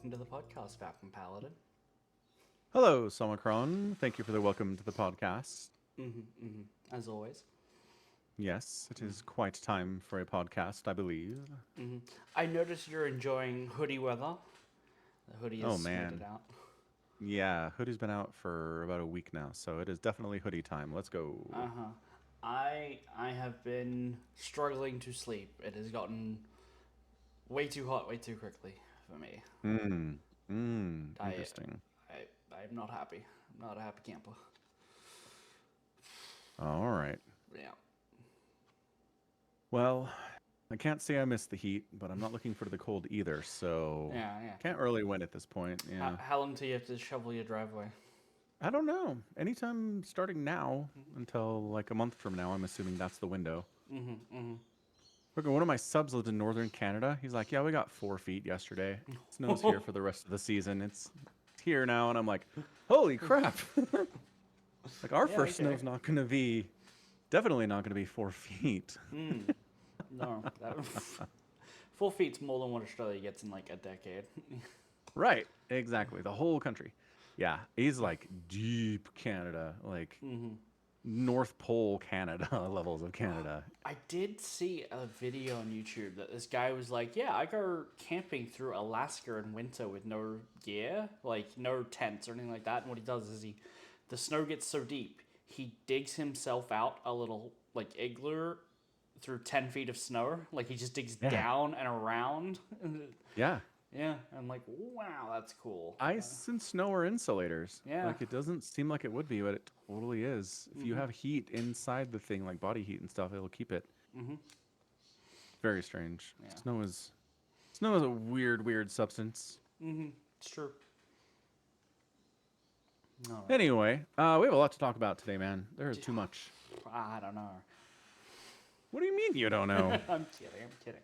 welcome to the podcast, Falcon Paladin. Hello, Somicron. Thank you for the welcome to the podcast. As always. Yes, it is quite time for a podcast, I believe. I notice you're enjoying hoodie weather. The hoodie Oh, is made it man. out. Yeah, hoodie's been out for about a week now, so it is definitely hoodie time. Let's go. I have been struggling to sleep. It has gotten way too hot way too quickly for me. I Interesting. I'm not happy. I'm not a happy camper. All right. Yeah. Well, I can't say I miss the heat, but I'm not looking for the cold either, so Yeah. can't really win at this point. Yeah. How long till you have to shovel your driveway? I don't know. Anytime starting now until like a month from now, I'm assuming that's the window. Look, one of my subs lives in northern Canada. He's like, "Yeah, we got 4 feet yesterday. Snow's here for the rest of the season. It's here now." And I'm like, "Holy crap!" Like our Yeah, first okay. snow's not gonna be, definitely not gonna be 4 feet. No. 4 feet's more than what Australia gets in like a decade. Right? Exactly. The whole country. Yeah, he's like deep Canada, like North Pole Canada levels of Canada. I did see a video on YouTube that this guy was like, "Yeah, I go camping through Alaska in winter with no gear, like no tents or anything like that." And what he does is the snow gets so deep, he digs himself out a little like igloo through 10 feet of snow. Like he just digs Yeah. down and around. Yeah. Yeah, I'm like, wow, that's cool. Ice and snow are insulators. Yeah. Like it doesn't seem like it would be, but it totally is. If you have heat inside the thing, like body heat and stuff, it'll keep it. Very strange. Yeah. Snow is a weird substance. It's true. No, Anyway, we have a lot to talk about today, man. There is too much. I don't know. What do you mean you don't know? I'm kidding.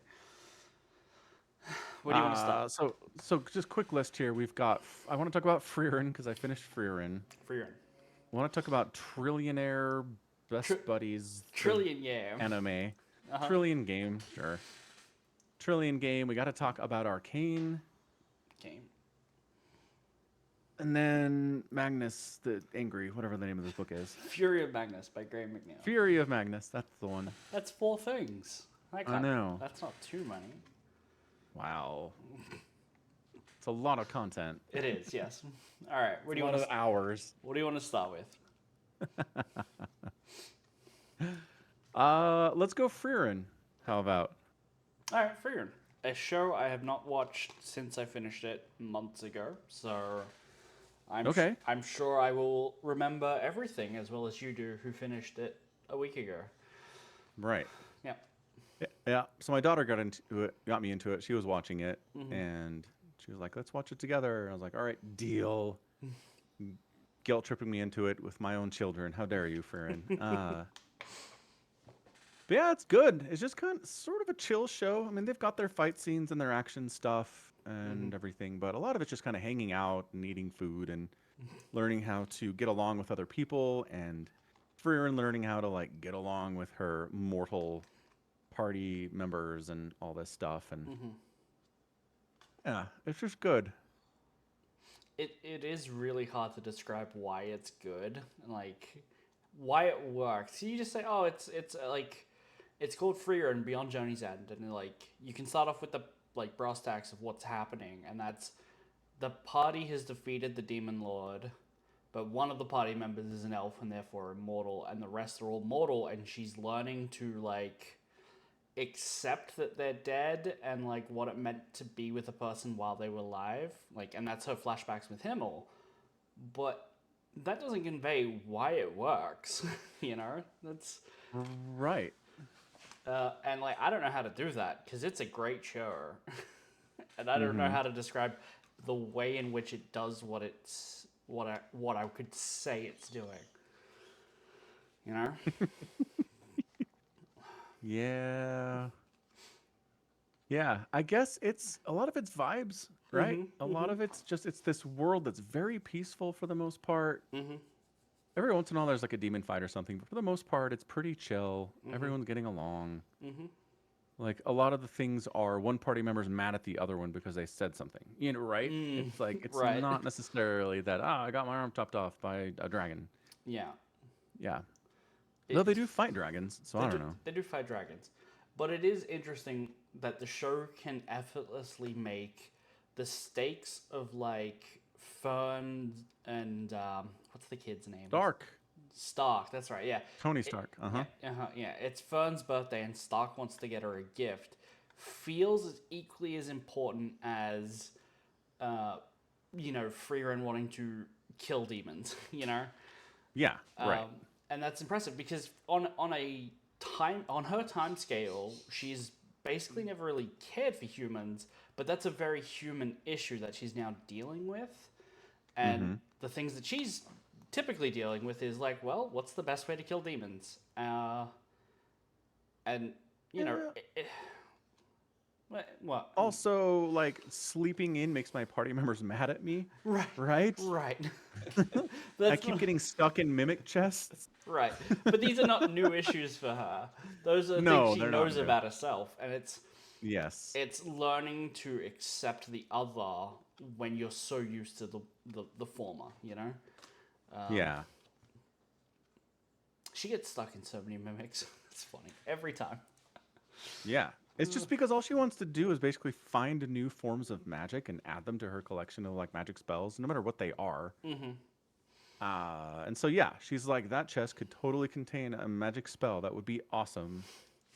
What do you want to start? So just quick list here. We've got. I want to talk about Freerin because I finished Freerin. Freerin. I want to talk about Trillionaire Best Buddies. the Trillion, yeah. Anime. Trillion game, sure. Trillion game. We got to talk about Arcane. Okay. And then Magnus, the Angry, whatever the name of this book is. Fury of Magnus by Graham McNeill. Fury of Magnus, that's the one. That's 4 things. I know. That's not too many. Wow. It's a lot of content. It is, yes. All right. A lot of hours. What do you want to start with? Let's go Freerin. How about? All right, Freerin. A show I have not watched since I finished it months ago, so I'm sure I will remember everything as well as you do, who finished it a week ago. Right. Yeah. Yeah. So my daughter got me into it. She was watching it, and she was like, "Let's watch it together." And I was like, "All right, deal." Guilt tripping me into it with my own children. How dare you, Freerin? But yeah, it's good. It's just sort of a chill show. I mean, they've got their fight scenes and their action stuff and everything, but a lot of it's just kind of hanging out and eating food and learning how to get along with other people, and Freerin learning how to like get along with her mortal party members and all this stuff. And yeah, it's just good. It is really hard to describe why it's good and like why it works. You just say, oh, it's like it's called Freer and Beyond Journey's End, and like you can start off with the like brass tacks of what's happening, and that's the party has defeated the demon lord, but one of the party members is an elf and therefore immortal, and the rest are all mortal, and she's learning to like accept that they're dead and like what it meant to be with a person while they were alive, like, and that's her flashbacks with him all, but that doesn't convey why it works. That's Right. and like I don't know how to do that because it's a great show, and I don't know how to describe the way in which it does what I could say it's doing. Yeah. Yeah, I guess it's a lot of it's vibes, right? A lot of it's this world that's very peaceful for the most part. Every once in a while there's like a demon fight or something, but for the most part it's pretty chill. Everyone's getting along. Like a lot of the things are one party member's mad at the other one because they said something. You know, right? It's like it's Right. not necessarily that I got my arm chopped off by a dragon. Yeah. Yeah. Though they It do fight dragons, so I don't know. they do fight dragons, but it is interesting that the show can effortlessly make the stakes of like Fern and what's the kid's name? Stark. Stark. That's right. Yeah. Tony It, Stark. yeah. Yeah. It's Fern's birthday, and Stark wants to get her a gift. Feels as equally as important as, uh, Freeran wanting to kill demons. Yeah, right. And that's impressive because on her time scale, she's basically never really cared for humans, but that's a very human issue that she's now dealing with. And the things that she's typically dealing with is like, well, what's the best way to kill demons? And what? Also, like sleeping in makes my party members mad at me. Right. Right? Right. I keep getting stuck in mimic chests. Right. But these are not new issues for her. Those are No, things she they're not knows new. about herself, and Yes. it's learning to accept the other when you're so used to the former. Yeah. She gets stuck in so many mimics. It's funny every time. Yeah. It's just because all she wants to do is basically find new forms of magic and add them to her collection of like magic spells, no matter what they are. And so yeah, she's like, that chest could totally contain a magic spell. That would be awesome.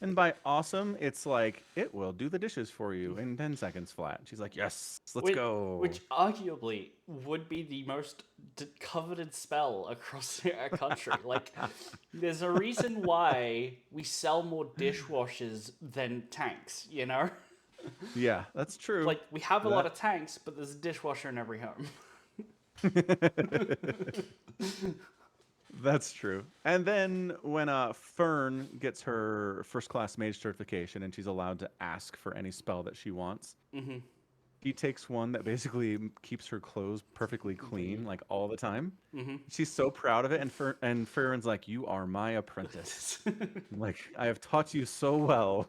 And by awesome, it's like it will do the dishes for you in 10 seconds flat. She's like, yes, let's go. Which arguably would be the most coveted spell across our country. Like, there's a reason why we sell more dishwashers than tanks, Yeah, that's true. Like, we have a lot of tanks, but there's a dishwasher in every home. That's true. And then when Fern gets her first class mage certification and she's allowed to ask for any spell that she wants, he takes one that basically keeps her clothes perfectly clean, like all the time. She's so proud of it, and Fern's like, "You are my apprentice. Like I have taught you so well."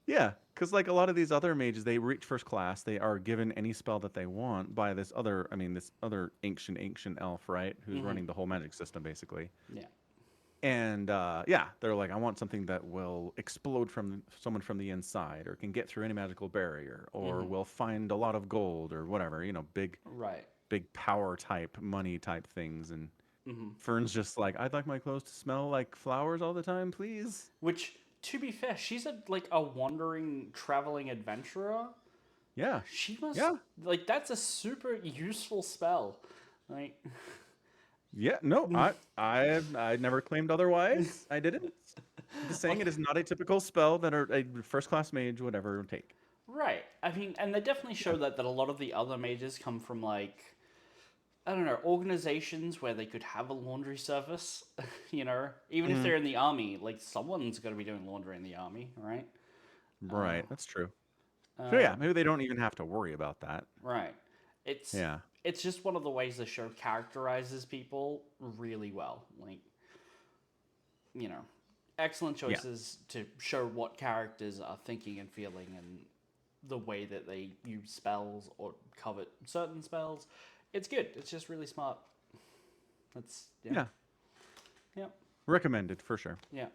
Yeah, because like a lot of these other mages, they reach first class, they are given any spell that they want by this other, this other ancient elf, right? Who's running the whole magic system, basically. Yeah. And yeah, they're like, I want something that will explode from someone from the inside, or can get through any magical barrier, or will find a lot of gold, or whatever, big, Right. big power type, money type things. And Fern's just like, I'd like my clothes to smell like flowers all the time, please. Which, to be fair, she's a wandering, traveling adventurer. Yeah. She must. Yeah. Like, that's a super useful spell. Like. Yeah, no, I never claimed otherwise. I didn't. Just saying it is not a typical spell that a first class mage would ever take. Right. I mean, and they definitely show that a lot of the other mages come from, like, I don't know, organizations where they could have a laundry service, even if they're in the army, like, someone's going to be doing laundry in the army, right? Right, that's true. So yeah, maybe they don't even have to worry about that. Right. Yeah. It's just one of the ways the show characterizes people really well. Like, excellent choices to show what characters are thinking and feeling, and the way that they use spells or covet certain spells. It's good. It's just really smart. That's Yeah. Yeah. Recommended for sure. Yeah.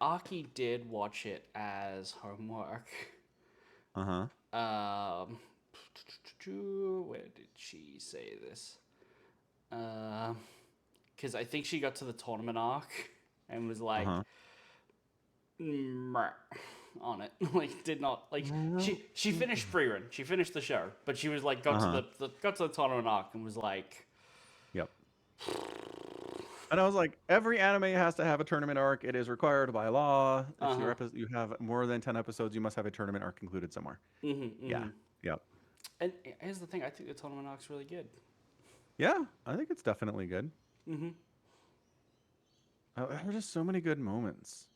Aki did watch it as homework. Where did she say this? Because I think she got to the tournament arc and was like, "Meh," on it. Like, did not like she finished free run. She finished the show, but she was like got to the tournament arc and was like, Yep. And I was like, every anime has to have a tournament arc. It is required by law. If you have more than 10 episodes, you must have a tournament arc included somewhere. Yeah. Yep. And here's the thing: I think the tournament arc's really good. Yeah, I think it's definitely good. There's just so many good moments.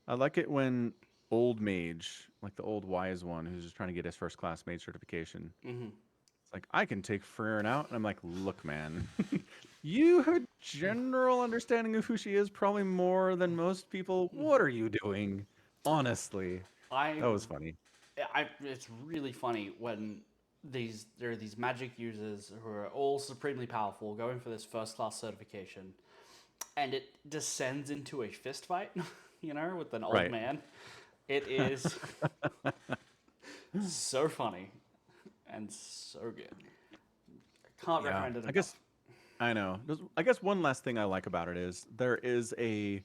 I like it when old mage, like the old wise one, who's just trying to get his first class mage certification. It's like, I can take Freeran out, and I'm like, look, man, you general understanding of who she is, probably more than most people. What are you doing? Honestly, I that was funny. it's really funny when there are these magic users who are all supremely powerful going for this first class certification, and it descends into a fist fight, with an old Right. man. It is so funny and so good. Can't Yeah. recommend it I enough. guess I know. I guess one last thing I like about it is there is a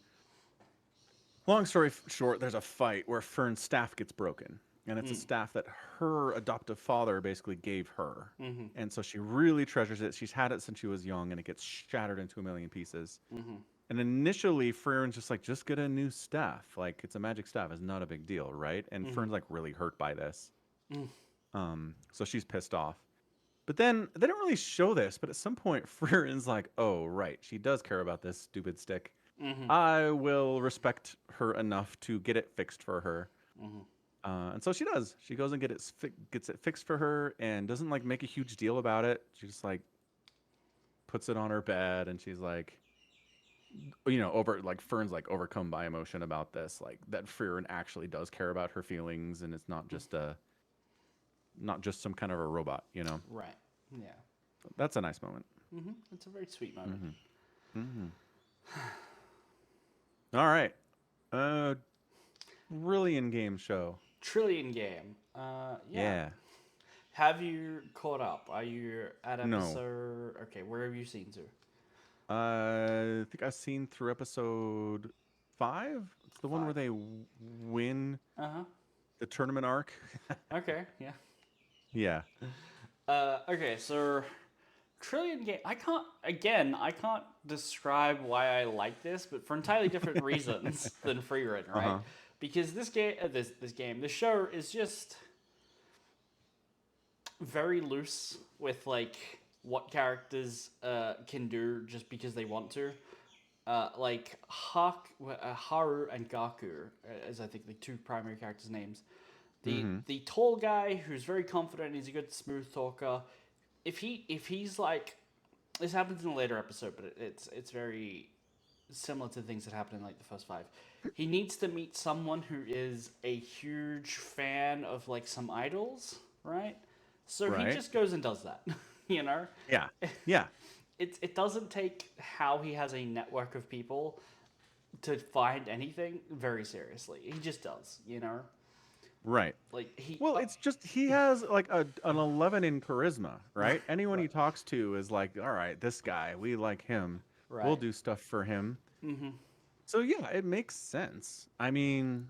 long story short, there's a fight where Fern's staff gets broken. And it's a staff that her adoptive father basically gave her. Mm-hmm. And so she really treasures it. She's had it since she was young and it gets shattered into a million pieces. Mm-hmm. And initially, Fern's just like, just get a new staff. Like, it's a magic staff. It's not a big deal, right? And Mm-hmm. Fern's like really hurt by this. Mm. So she's pissed off. But then they don't really show this, but at some point, Fern's like, oh, right. She does care about this stupid stick. Mm-hmm. I will respect her enough to get it fixed for her. Mm-hmm. And so she does. She goes and gets it fixed for her and doesn't like make a huge deal about it. She just like puts it on her bed and she's like, over like Fern's like overcome by emotion about this, like that Fern actually does care about her feelings and it's not just some kind of a robot. Right. Yeah. That's a nice moment. Mm-hmm. It's a very sweet moment. Mm-hmm. All right. Really in game show. Trillion game. Yeah. Yeah. Have you caught up? Are you at No. episode? Okay, where have you seen to? I think I've seen through episode 5. It's the one where 5. they win Uh huh. the tournament arc. Okay. Yeah. Yeah. Okay. So, Trillion game. I can't describe why I like this, but for entirely different reasons than Free Run, right? Uh-huh. Because this show is just very loose with like what characters can do just because they want to. Like Haru and Gaku, as I think the two primary characters' names. The tall guy who's very confident, he's a good smooth talker. If he's like, this happens in a later episode, but it's very similar to things that happen in like the first 5. He needs to meet someone who is a huge fan of like some idols, right? So he Right. just goes and does that, you know. Yeah. Yeah. It doesn't take how he has a network of people to find anything very seriously. He just does, you know. Right. Like he. Well, it's just he has like an 11 in charisma, right? Anyone he Right. talks to is like, all right, this guy, we like him. We'll Right. do stuff for him. Mm-hmm. So yeah, it makes sense. I mean,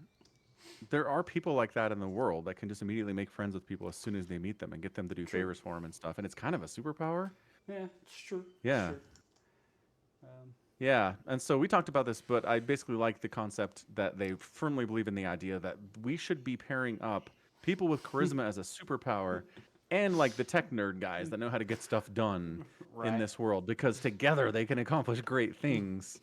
there are people like that in the world that can just immediately make friends with people as soon as they meet them and get them to do True. favors for them and stuff. And it's kind of a superpower. Yeah, it's true. Yeah. It's true. Yeah. And so we talked about this, but I basically like the concept that they firmly believe in the idea that we should be pairing up people with charisma as a superpower and like the tech nerd guys that know how to get stuff done in Right. this world because together they can accomplish great things.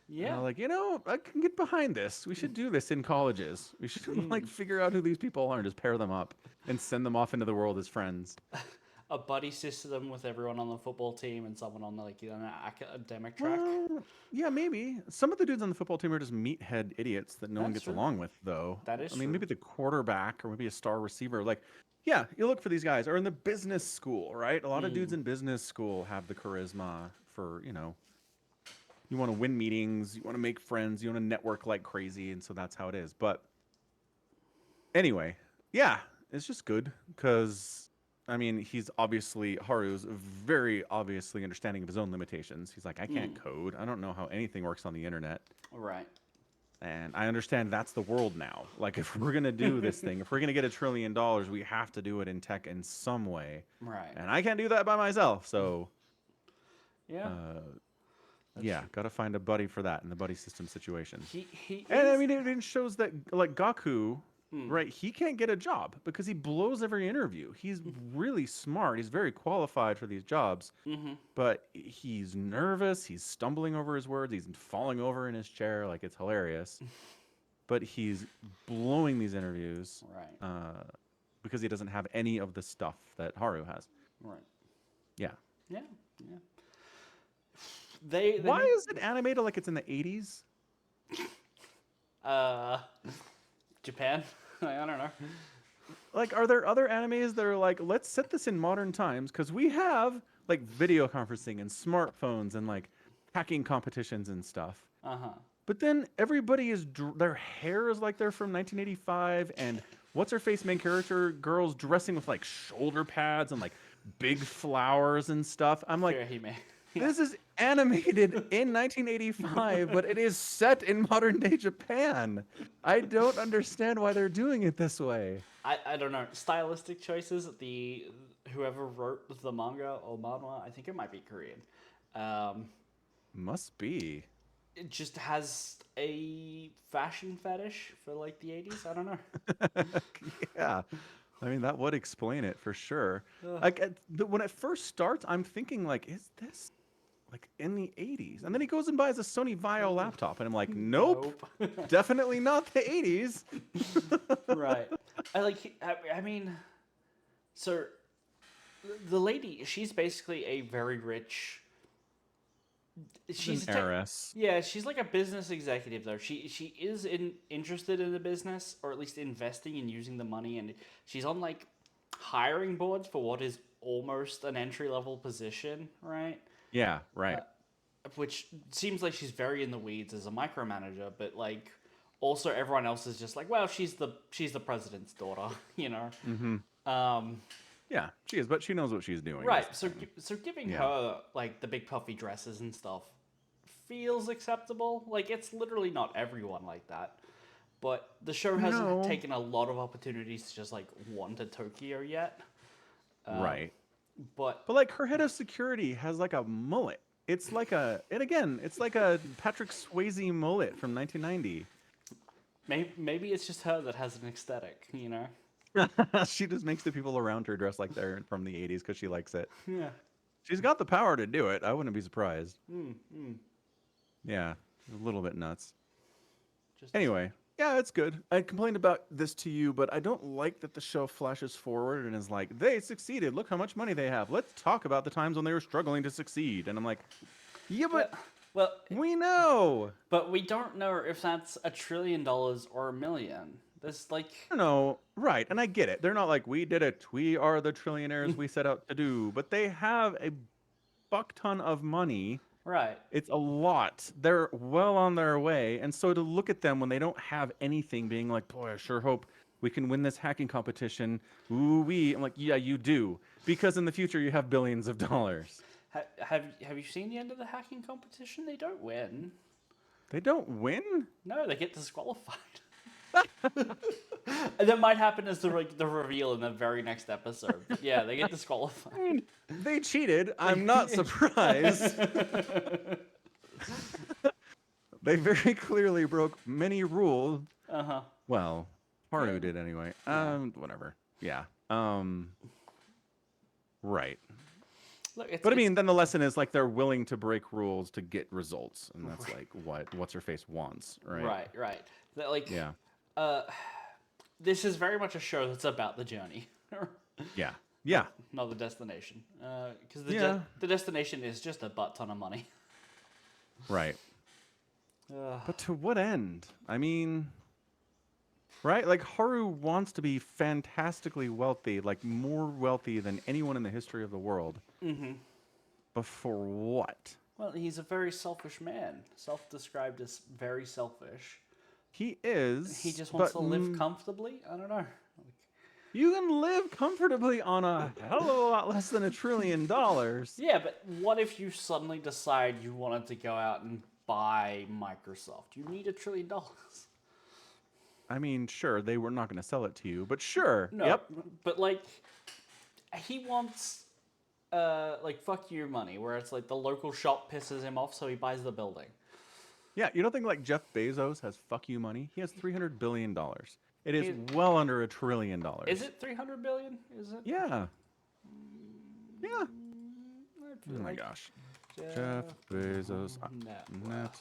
Yeah. Like, I can get behind this. We should do this in colleges. We should like figure out who these people are and just pair them up and send them off into the world as friends. A buddy system with everyone on the football team and someone on like an academic track. Well, yeah, maybe. Some of the dudes on the football team are just meathead idiots that no one That's gets true. along with, though. That is I mean, true. maybe the quarterback or maybe a star receiver. Like, yeah, you look for these guys. Or in the business school, right? A lot of dudes in business school have the charisma for, you want to win meetings, you want to make friends, you want to network like crazy, and so that's how it is. But anyway, yeah, it's just good because I mean, Haru's very obviously understanding of his own limitations. He's like, I can't code. I don't know how anything works on the internet. Right. And I understand that's the world now. Like, if we're going to do this thing, if we're going to get $1 trillion, we have to do it in tech in some way. Right. And I can't do that by myself. So, Yeah. yeah, got to find a buddy for that in the buddy system situation. He And I is- mean, it shows that, like, Gaku, right, he can't get a job because he blows every interview. He's really smart. He's very qualified for these jobs. But he's nervous. He's stumbling over his words. He's falling over in his chair. Like, it's hilarious. But he's blowing these interviews Right. because he doesn't have any of the stuff that Haru has. Right. Yeah. Yeah. Yeah. They Why need is it animated like it's in the 80s? uh Japan. I don't know. Like, are there other animes that are like, let's set this in modern times? Because we have like video conferencing and smartphones and like hacking competitions and stuff. Uh-huh. But then everybody is their hair is like they're from 1985, and what's her face main character girls dressing with like shoulder pads and like big flowers and stuff. I'm like, Kirihime. Yeah. this is animated in 1985, but it is set in modern day Japan. I don't understand why they're doing it this way. I don't know. Stylistic choices, the whoever wrote the manga or manhwa, I think it might be Korean. Um Must be. it just has a fashion fetish for like the 80s. I don't know. Yeah. I mean, that would explain it for sure. Ugh. Like, when it first starts, I'm thinking, like, is this like in the 80s? And then he goes and buys a Sony Vaio laptop, and I'm like, nope, definitely not the 80s. Right. I mean, so the lady, she's basically a very rich. She's an heiress. Yeah, she's like a business executive though. She is interested in the business, or at least investing and using the money, and she's on like hiring boards for what is almost an entry level position, right? Yeah, right. Which seems like she's very in the weeds as a micromanager, but like also everyone else is just like, well, she's the president's daughter, you know. Um, Yeah, she is, but she knows what she's doing. right. is the So thing. so giving Yeah. her like the big puffy dresses and stuff feels acceptable. Like it's literally not everyone like that. But the show hasn't No. taken a lot of opportunities to just like wander Tokyo yet. Right. But But like her head of security has like a mullet. It's like it's like a Patrick Swayze mullet from 1990. maybe it's just her that has an aesthetic, you know? She just makes the people around her dress like they're from the 80s because she likes it. Yeah. She's got the power to do it. I wouldn't be surprised. Mm, mm. Yeah, a little bit nuts. Just Anyway, yeah, it's good. I complained about this to you, but I don't like that the show flashes forward and is like, they succeeded. Look how much money they have. Let's talk about the times when they were struggling to succeed. And I'm like, yeah, but well, we know. but we don't know if that's $1 trillion or $1 million. This like No, right. And I get it. They're not like, we did it. We are the trillionaires we set out to do. But they have a buck ton of money. right. It's a lot. They're well on their way. And so to look at them when they don't have anything, being like, boy, I sure hope we can win this hacking competition. Ooh wee. I'm like, yeah, you do. Because in the future, you have billions of dollars. Have you seen the end of the hacking competition? They don't win. They don't win? No, they get disqualified. And that might happen as the reveal in the very next episode. But yeah, they get disqualified. I mean, they cheated. I'm not surprised. They very clearly broke many rules. Uh-huh. Well, Haru did anyway. Whatever. Yeah. Right. Look, But I mean, then the lesson is like they're willing to break rules to get results, and that's like what what's her face wants, right? right. That, like, Yeah. This is very much a show that's about the journey, Yeah. Yeah. not the destination. Because Yeah. the destination is just a butt ton of money. Right. Uh, But to what end? I mean, right? Like Haru wants to be fantastically wealthy, like more wealthy than anyone in the history of the world. mm-hmm. But for what? Well, he's a very selfish man, self-described as very selfish. He is. He just wants but to live comfortably. I don't know. You can live comfortably on a hell of a lot less than $1 trillion. Yeah, but what if you suddenly decide you wanted to go out and buy Microsoft? You need $1 trillion. I mean, sure, they were not going to sell it to you, but sure. No, Yep. but like, he wants, like, fuck you money, where it's like the local shop pisses him off, so he buys the building. Yeah, you don't think like Jeff Bezos has fuck you money? He has $300 billion. It is He- well under $1 trillion. Is it 300 billion? Is it? Yeah. Yeah. I feel Oh my like gosh. Jeff Bezos net net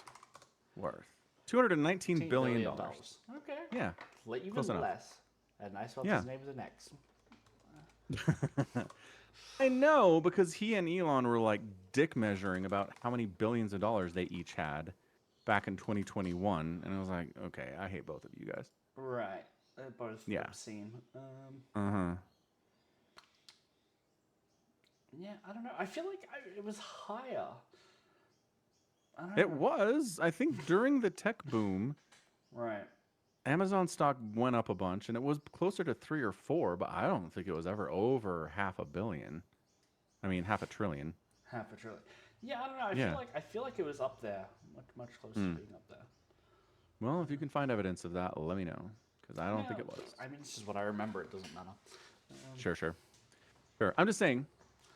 worth $219 billion. Okay. Yeah. Even Close enough. less. And I spelled Yeah. his name with an X. I know, because he and Elon were like dick measuring about how many billions of dollars they each had back in 2021, and I was like, okay, I hate both of you guys. Right. They're both Yeah. obscene. Uh-huh. Yeah, I don't know. I feel like it was higher. I don't It know. was, I think, during the tech boom, Right. Amazon stock went up a bunch, and it was closer to 3 or 4, but I don't think it was ever over half a billion. I mean, half a trillion. Half a trillion. Yeah, I don't know. Yeah. I feel like it was up there, much closer to Hmm. being up there. Well, if you can find evidence of that, let me know, because I don't Yeah, think it was. I mean, this is what I remember. It doesn't matter. Sure, sure. Sure. I'm just saying,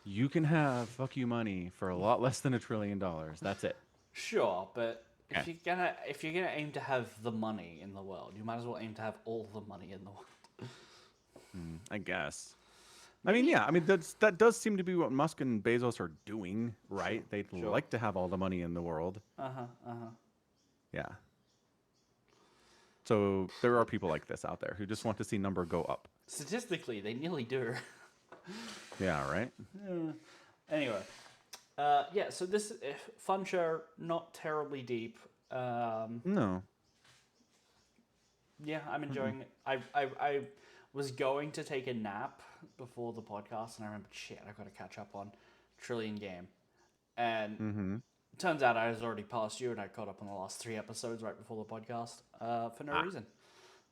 you can have fuck you money for a lot less than $1 trillion. That's it. Sure, but Okay. if you're gonna aim to have the money in the world, you might as well aim to have all the money in the world. I guess. I mean, Maybe. yeah. I mean, that does seem to be what Musk and Bezos are doing, Sure. right? They'd Sure. like to have all the money in the world. Uh huh. Uh huh. Yeah. So there are people like this out there who just want to see number go up. Statistically, they nearly do. Yeah, right? Anyway, yeah. So this fun show, not terribly deep. No. Yeah, I'm Mm-mm. enjoying it. I was going to take a nap before the podcast, and I remembered, shit, I got to catch up on Trillion Game. And Mm-hmm. turns out I was already past you, and I caught up on the last 3 episodes right before the podcast for no Ah, reason.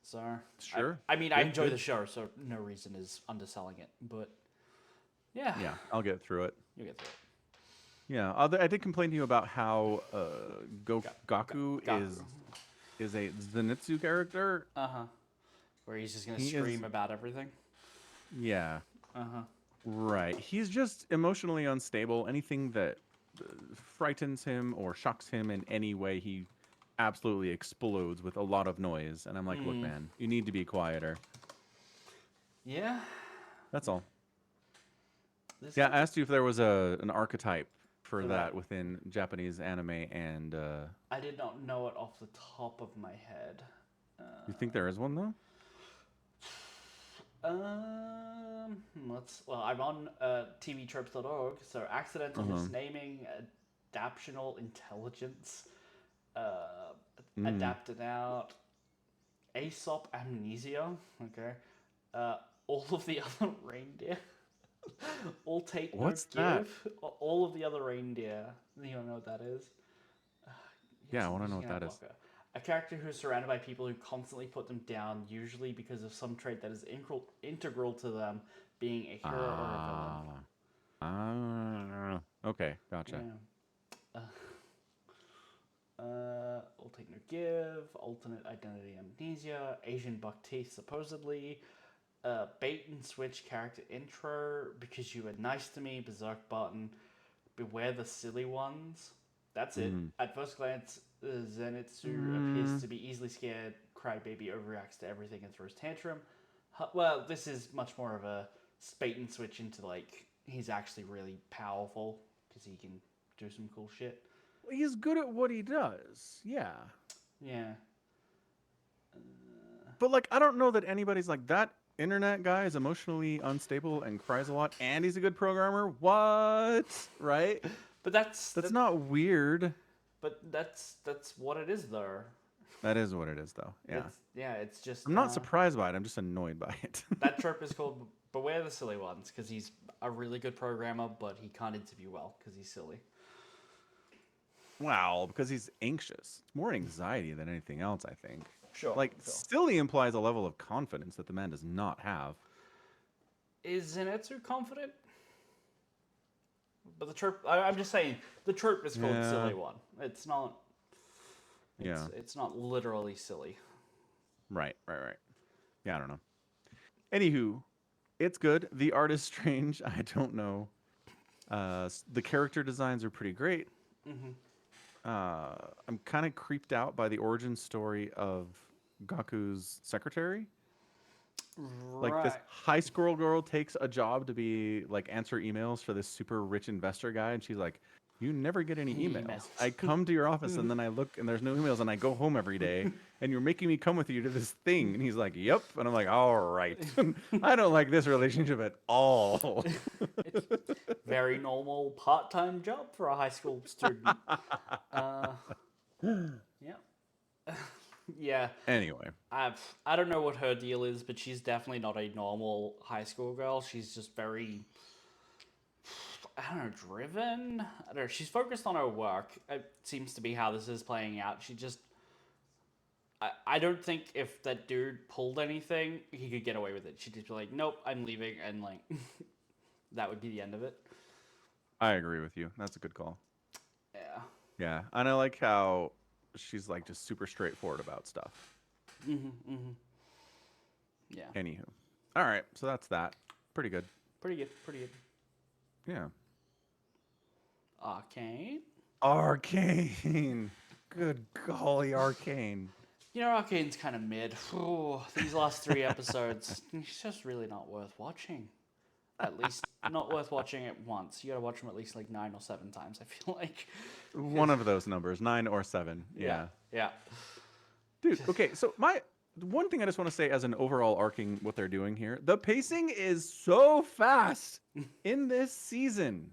So, sure. I mean, I Good, enjoy good. the show, so no reason is underselling it. But yeah, Yeah, I'll get through it. you get through Yeah, I did complain to you about how it. Gaku Gaku. is a Zenitsu character. Uh huh. Where he's just gonna He is, scream about everything. yeah, Uh huh. right. He's just emotionally unstable. Anything that frightens him or shocks him in any way, he absolutely explodes with a lot of noise. And I'm like, look, Mm. man, you need to be quieter. Yeah. That's all. This Yeah, guy I asked you if there was an archetype for for that that. within Japanese anime, and I did not know it off the top of my head. you think there is one though? Well, I'm on tvtropes.org, so accidental Uh-huh. misnaming, adaptional intelligence, uh, Mm. adapted out, Aesop amnesia, okay, uh, all of the other reindeer, all take no What's that? give, all of the other reindeer, you don't know what that is? Yeah, Yes, I I'm want to know using what an ad that is. blocker. A character who is surrounded by people who constantly put them down, usually because of some trait that is integral to them being a hero or a villain. Ah. Ah. Okay, gotcha. Yeah. Will take no give, alternate identity amnesia, Asian buck teeth supposedly, bait and switch character intro, because you were nice to me, berserk button, beware the silly ones. That's it. Mm. At first glance, Zenitsu appears Mm. to be easily scared, crybaby overreacts to everything and throws tantrum. Well, this is much more of a bait and switch into like he's actually really powerful because he can do some cool shit. He's good at what he does. Yeah. Yeah. But like I don't know that anybody's like that internet guy is emotionally unstable and cries a lot and he's a good programmer. What? Right? But that's That's that. not weird. But that's what it is, though. That is what it is though. Yeah. It's yeah. It's just I'm not surprised by it. I'm just annoyed by it. that trope is called "Beware the Silly Ones" because he's a really good programmer, but he can't interview well because he's silly. Wow, because he's anxious. It's more anxiety than anything else, I think. Sure, Like sure. silly implies a level of confidence that the man does not have. Is Zenitsu confident? But the trope. I'm just saying the trope is called Yeah. "Silly One." It's not. Yeah. It's not literally silly. Right, right, right. Yeah, I don't know. Anywho, it's good. The art is strange. I don't know. The character designs are pretty great. Mm-hmm. I'm kind of creeped out by the origin story of Gaku's secretary. Like this Right. high school girl takes a job to be like answer emails for this super rich investor guy, and she's like, You never get any emails. Emails. I come to your office and then I look and there's no emails and I go home every day and you're making me come with you to this thing. And he's like, yep. And I'm like, all right. I don't like this relationship at all. It's very normal part-time job for a high school student. Yeah. Yeah. Anyway, I don't know what her deal is, but she's definitely not a normal high school girl. She's just very, I don't know, driven. I don't know. She's focused on her work. It seems to be how this is playing out. She just, I don't think if that dude pulled anything, he could get away with it. She'd just be like, nope, I'm leaving, and like, that would be the end of it. I agree with you. That's a good call. Yeah. Yeah. And I like how she's like just super straightforward about stuff. Yeah. Anywho. All right. So that's that. Pretty good. Pretty good. Pretty good. Yeah. Arcane. Arcane. Good golly, Arcane. You know, Arcane's kind of mid. Ooh, these last 3 episodes, it's just really not worth watching. At least not worth watching it once. You gotta watch them at least like 9 or 7 times, I feel like. One of those numbers, 9 or 7. Yeah. Yeah. Dude, okay, so one thing I just want to say as an overall arcing what they're doing here, the pacing is so fast in this season.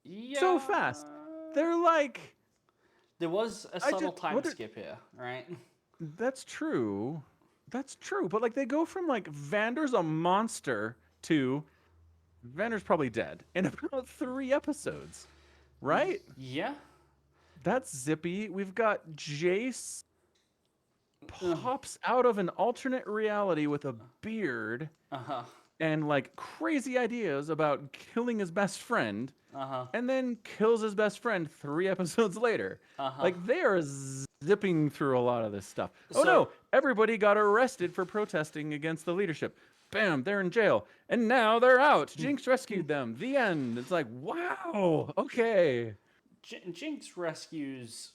Yeah. So fast. They're like, There was a subtle time skip here, right? that's true. That's true. But like they go from like Vander's a monster to Vander's probably dead in about 3 episodes. Right? Yeah. That's zippy. We've got Jace pops out of an alternate reality with a beard and like crazy ideas about killing his best friend, and then kills his best friend 3 episodes later. Like they are zipping through a lot of this stuff. Oh no, everybody got arrested for protesting against the leadership. Bam, they're in jail. And now they're out. Jinx rescued them. The end. It's like, wow, okay. Jinx rescues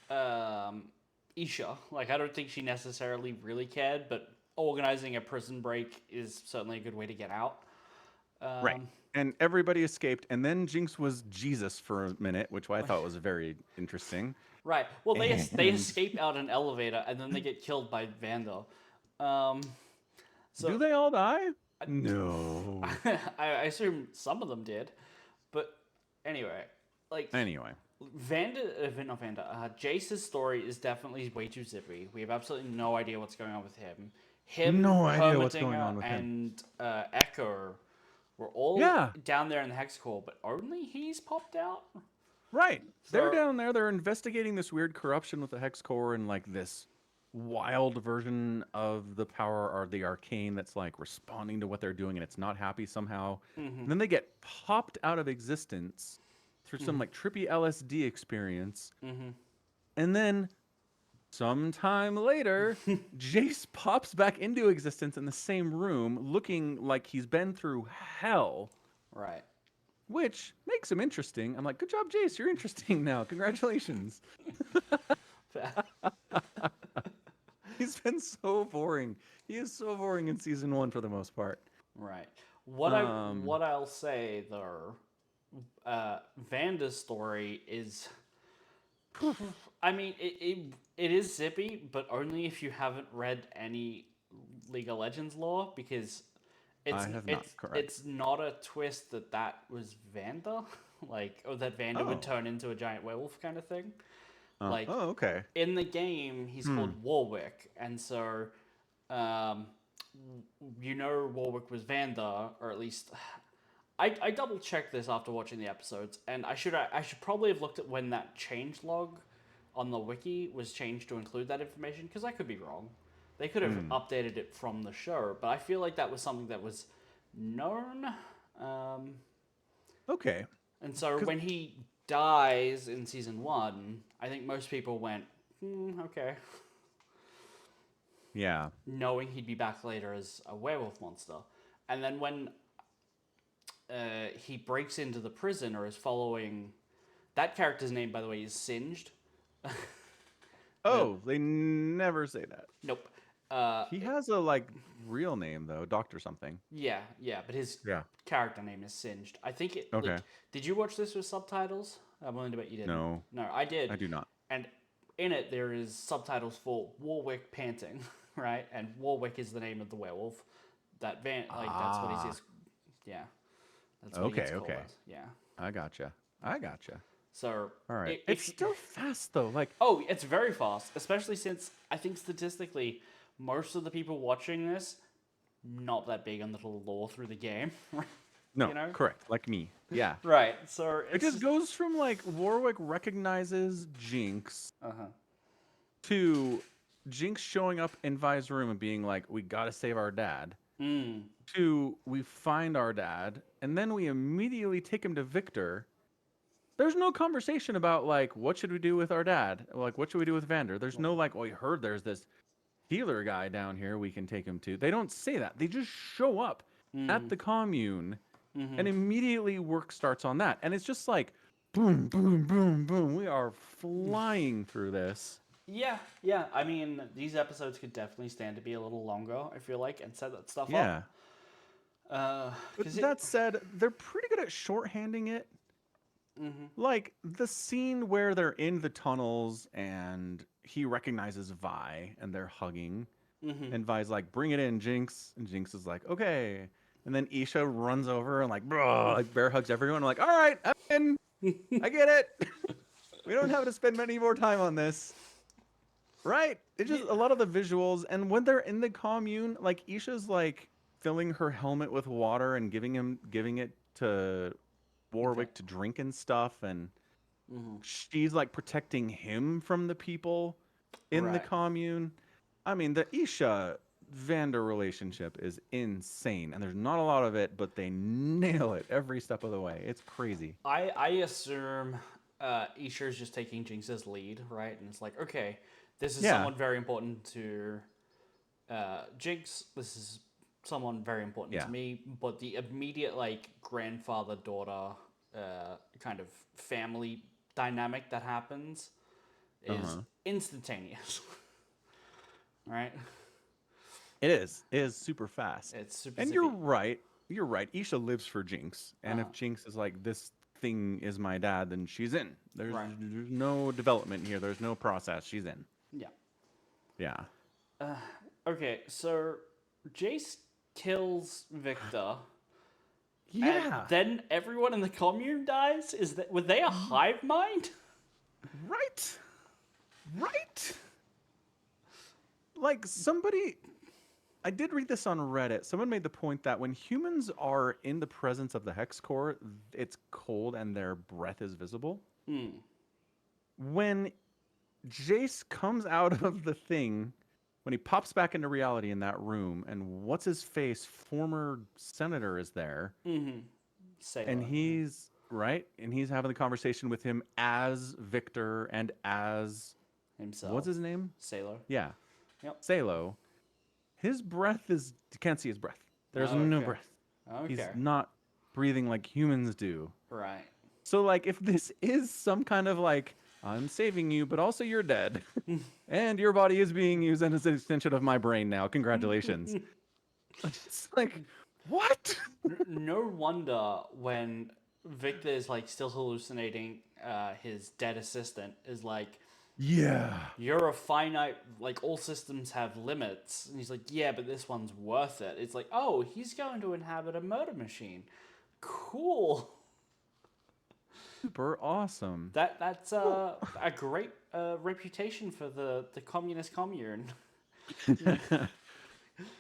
Isha. Like, I don't think she necessarily really cared, but organizing a prison break is certainly a good way to get out. Right. And everybody escaped, and then Jinx was Jesus for a minute, which I thought was very interesting. Right. Well, they escape out an elevator, and then they get killed by Vanda. Do they all die? No. I assume some of them did. But anyway, Jace's story is definitely way too zippy. We have absolutely no idea what's going on with him. No idea what's going on with him. And Echo were all down there in the Hex Core, but only he's popped out? Right. They're down there. They're investigating this weird corruption with the Hex Core and like this wild version of the power or the arcane that's like responding to what they're doing and it's not happy somehow. And then they get popped out of existence through some like trippy LSD experience. And then sometime later, Jace pops back into existence in the same room looking like he's been through hell. Right. Which makes him interesting. I'm like, good job, Jace. You're interesting now. Congratulations. He's been so boring. He is so boring in season 1 for the most part. Right. What I'll say though, Vanda's story is, I mean, it is zippy, but only if you haven't read any League of Legends lore, because it's not a twist that was Vanda, like, or that Vanda would turn into a giant werewolf kind of thing. Like, okay. In the game, he's called Warwick, and so, Warwick was Vanda, or at least, I double checked this after watching the episodes, and I should probably have looked at when that change log on the wiki was changed to include that information, because I could be wrong. They could have updated it from the show, but I feel like that was something that was known. Okay. And so when he dies in season 1, I think most people went, okay. Yeah. Knowing he'd be back later as a werewolf monster. And then when he breaks into the prison or is following... That character's name, by the way, is Singed. Oh, they never say that. Nope. He has a like real name though, Doctor something. yeah, but his Yeah. character name is Singed. I think it Okay. did you watch this with subtitles? I'm willing to bet you didn't. No, No, I did. I do not. And in it there is subtitles for Warwick panting, right? And Warwick is the name of the werewolf. That Van like that's what Ah. yeah. That's what he Okay. gets called Okay. as. Yeah. I gotcha. I gotcha. So All right. if It's still fast though. Like, oh, it's very fast, especially since I think statistically most of the people watching this not that big on the lore through the game, no, you know? correct. Like me. Yeah. Right. So It just goes from like Warwick recognizes Jinx uh-huh. to Jinx showing up in Vi's room and being like, "We gotta save our dad." Mm. To we find our dad, and then we immediately take him to Victor. There's no conversation about like what should we do with our dad, like what should we do with Vander. There's no like, "Oh, we heard there's this healer guy down here we can take him to." They don't say that. They just show up at the commune, and immediately work starts on that, and it's just like boom, boom, boom, boom. We are flying through this. Yeah. I mean, these episodes could definitely stand to be a little longer, I feel like, and set that stuff Yeah. up. But That said, they're pretty good at shorthanding it. Like the scene where they're in the tunnels and he recognizes Vi and they're hugging. And Vi's like, "Bring it in, Jinx." And Jinx is like, "Okay." And then Isha runs over and like, bro, like bear hugs everyone. I'm like, "All right, I'm in. I get it. We don't have to spend any more time on this." Right? It's just a lot of the visuals. And when they're in the commune, like Isha's like filling her helmet with water and giving it to Warwick to drink and stuff. And she's like protecting him from the people in the Right. commune. I mean, the Isha Vander relationship is insane. And there's not a lot of it, but they nail it every step of the way. It's crazy. I assume Isha's just taking Jinx's lead, right? And it's like, okay, this is Yeah. someone very important to Jinx. This is someone very important Yeah. to me. But the immediate like grandfather daughter kind of family dynamic that happens is instantaneous, right? It is. It is super fast. It's super. And you're right. You're right. Isha lives for Jinx. And if Uh-huh. Jinx is like, "This thing is my dad," then she's in. There's, Right. there's no development here. There's no process. She's in. Yeah. Yeah. Okay, so Jace kills Victor. Yeah. And then everyone in the commune dies? Were they a hive mind? Right. Right. Like somebody, I did read this on Reddit. Someone made the point that when humans are in the presence of the hex core, it's cold and their breath is visible. When Jace comes out of the thing, when he pops back into reality in that room, and what's his face, former senator, is there, Sailor. and he's right, and he's having the conversation with him as Victor and as himself. what's his name? Sailor. Yeah, Yep. Salo. His breath is you can't see his breath. There's Oh, no okay. breath. Okay. He's not breathing like humans do. Right. So like if this is some kind of like I'm saving you, but also you're dead, and your body is being used as an extension of my brain now. Congratulations. It's like what? No wonder when Victor is like still hallucinating his dead assistant is like, Yeah. you're a finite, like all systems have limits. And he's like, yeah, but this one's worth it. It's like, oh, he's going to inhabit a murder machine. Cool. Super awesome. That's a great reputation for the communist commune.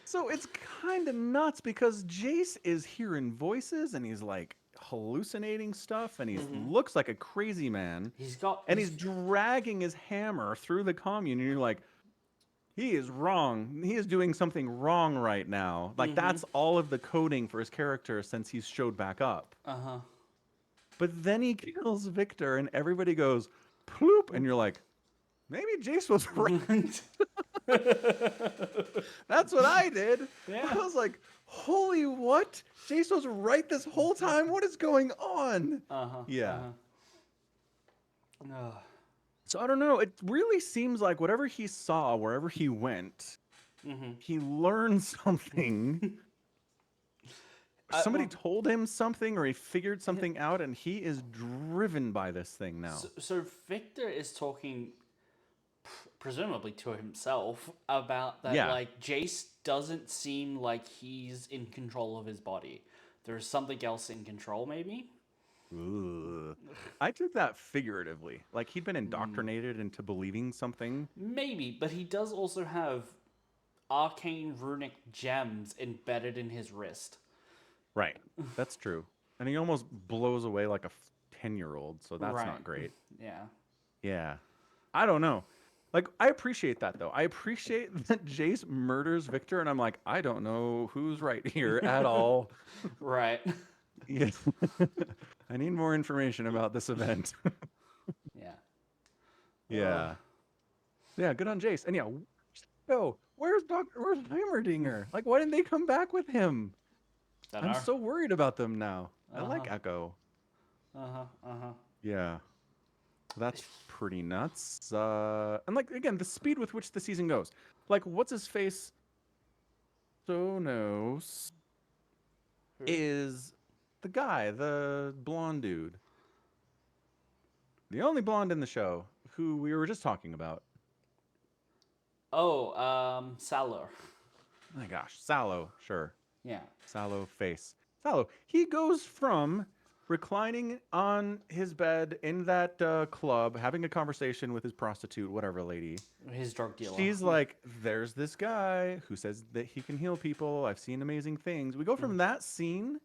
So it's kind of nuts because Jace is hearing voices and he's like hallucinating stuff and he looks like a crazy man. He's dragging his hammer through the commune and you're like, he is wrong. He is doing something wrong right now. Like that's all of the coding for his character since he's showed back up. But then he kills Victor and everybody goes, ploop, and you're like, maybe Jace was right. That's what I did. Yeah. I was like, holy what? Jace was right this whole time? What is going on? Yeah. So I don't know. It really seems like whatever he saw, wherever he went, Mm-hmm. He learned something. Somebody Well, told him something, or he figured something out, and he is driven by this thing now. so Victor is talking presumably to himself about that, Yeah. like, Jace doesn't seem like he's in control of his body. There's something else in control, maybe. Ugh. I took that figuratively. Like he'd been indoctrinated into believing something. Maybe, but he does also have arcane runic gems embedded in his wrist. Right. That's true. And he almost blows away like a 10-year-old, so that's Right. not great. Yeah. Yeah. I don't know. Like, I appreciate that, though. I appreciate that Jace murders Victor, and I'm like, I don't know who's right here at all. Right. Yes. I need more information about this event. Yeah. Uh, Yeah. Yeah, good on Jace. And yeah, where's Heimerdinger? Like, why didn't they come back with him? don't I'm know. so worried about them now. I Uh huh. like Echo. Uh huh. Uh huh. Yeah. That's pretty nuts. And like again, the speed with which the season goes. Like, what's his face? Sonos Who? is the guy, the blonde dude, the only blonde in the show who we were just talking about. Oh, Salar. Oh my gosh, Sallow, sure, Yeah. Sallow face. Sallow. He goes from reclining on his bed in that club, having a conversation with his prostitute, whatever lady. His drug dealer. She's like, there's this guy who says that he can heal people. I've seen amazing things. We go from that scene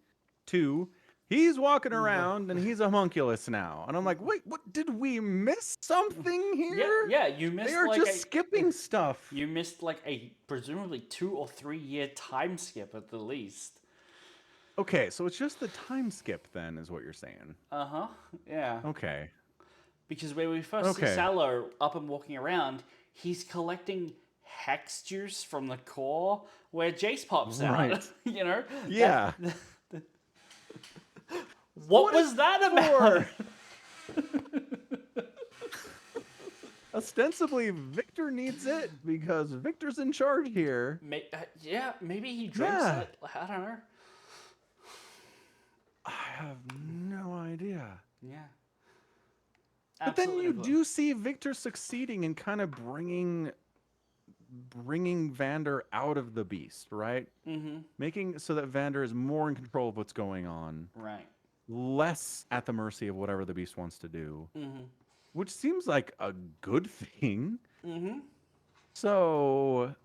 to he's walking around and he's a homunculus now. And I'm like, wait, what? Did we miss something Yeah, here? yeah. You missed They are like just skipping stuff. You missed like a presumably 2 or 3 year time skip at the least. Okay, so it's just the time skip then, is what you're saying. Uh huh. Yeah. Okay. Because when we first see Okay. Salar up and walking around, he's collecting hex juice from the core where Jace pops out. Right. You know? Yeah. What was that about? Ostensibly, Victor needs it because Victor's in charge here. Yeah, maybe he drinks Yeah. it. I don't know. I have no idea. Yeah. But then Absolutely you no clue. do see Victor succeeding in kind of bringing Vander out of the beast, right? Mm-hmm. Making so that Vander is more in control of what's going on, Right. less at the mercy of whatever the beast wants to do, Mm-hmm. which seems like a good thing. Mm-hmm. So,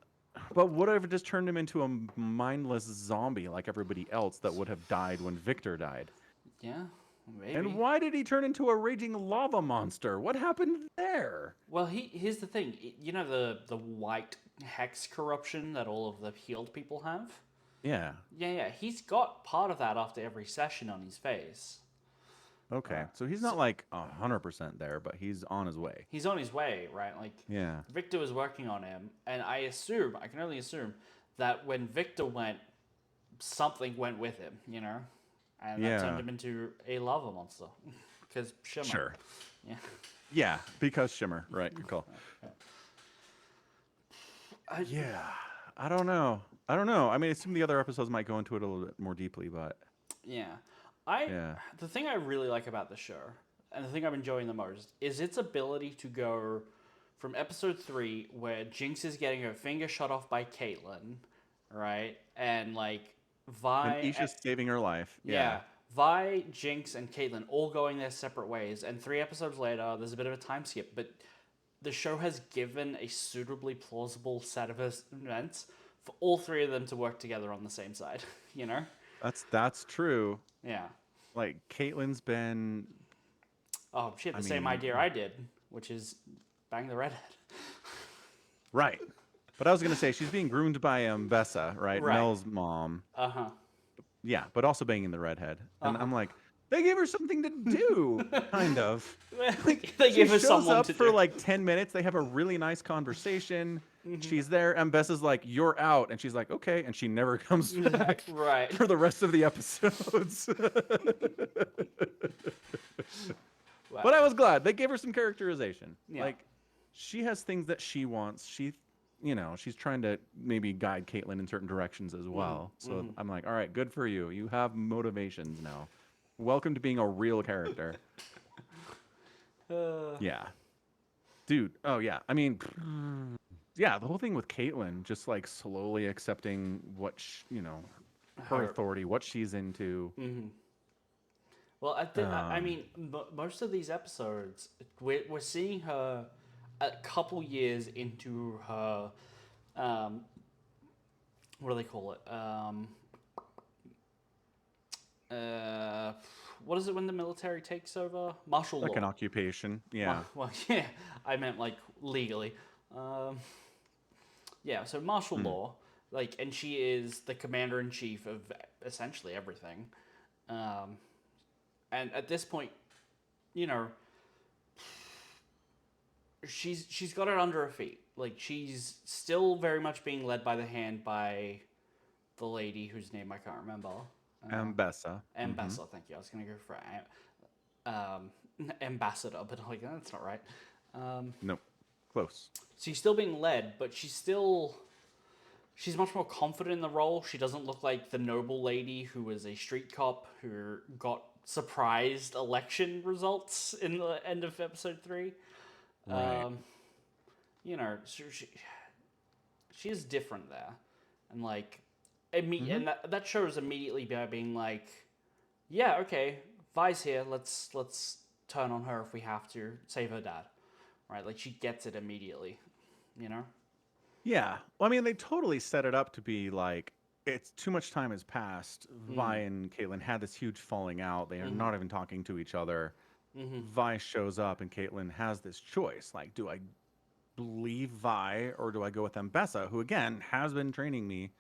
but what if it just turned him into a mindless zombie like everybody else that would have died when Victor died? Yeah. Maybe. And why did he turn into a raging lava monster? What happened there? Well, here's the thing. You know the white hex corruption that all of the healed people have? Yeah. Yeah. He's got part of that after every session on his face. Okay. So he's not like 100% there, but he's on his way. He's on his way, right? Like, Yeah. Victor was working on him, and I can only assume, that when Victor went, something went with him, you know? And that turned him into a lava monster. Because Shimmer. Sure. Yeah. Yeah, because Shimmer. Right. Good call. Yeah. I don't know. I mean, some of the other episodes might go into it a little bit more deeply, but Yeah. yeah. The thing I really like about the show, and the thing I'm enjoying the most, is its ability to go from episode 3, where Jinx is getting her finger shot off by Caitlyn, right? And like Vi And Isha's saving her life. yeah. Vi, Jinx, and Caitlyn all going their separate ways, and 3 episodes later, there's a bit of a time skip, but the show has given a suitably plausible set of events for all 3 of them to work together on the same side, you know? That's true. Yeah. Like Caitlyn's been Oh, she had the I same mean- idea I did, which is bang the redhead. right. But I was gonna say she's being groomed by Bessa, right? Right. Mel's mom. Uh-huh. Yeah, but also banging the redhead. And Uh-huh. I'm like, they gave her something to do, kind of. They She give her shows someone up to for do. like 10 minutes. They have a really nice conversation. She's there, and Bessa's like, "You're out," and she's like, "Okay," and she never comes back Right. for the rest of the episodes. Wow. But I was glad they gave her some characterization. Yeah. Like, she has things that she wants. She she's trying to maybe guide Caitlyn in certain directions as well. So I'm like, all right, good for you. You have motivations now. Welcome to being a real character. Yeah. Dude. Oh, yeah. I mean, yeah, the whole thing with Caitlyn, just like slowly accepting what, her authority, what she's into. Well, I Um, mean, most of these episodes, we're seeing her a couple years into her, um, what do they call it? Uh, what is it when the military takes over? Martial like an law. occupation. Yeah. Well, yeah, I meant like legally. Um, yeah, so martial Mm. law, like, and she is the commander in chief of essentially everything. Um, and at this point, you know, she's got it under her feet. Like she's still very much being led by the hand by the lady whose name I can't remember. Ambessa. Ambassador, thank you. I was gonna go for ambassador, but like that's not right. Nope. Close. So she's still being led, but she's much more confident in the role. She doesn't look like the noble lady who was a street cop who got surprised election results in the end of episode 3. Right. So she is different there, and like, Mm-hmm. and that shows immediately by being like, yeah, okay, Vi's here. Let's turn on her if we have to save her dad, right? Like she gets it immediately, you know. Yeah. Well, I mean, they totally set it up to be like it's too much time has passed. Vi and Caitlyn had this huge falling out. They are not even talking to each other. Vi shows up and Caitlyn has this choice. Like, do I believe Vi or do I go with Ambessa, who again has been training me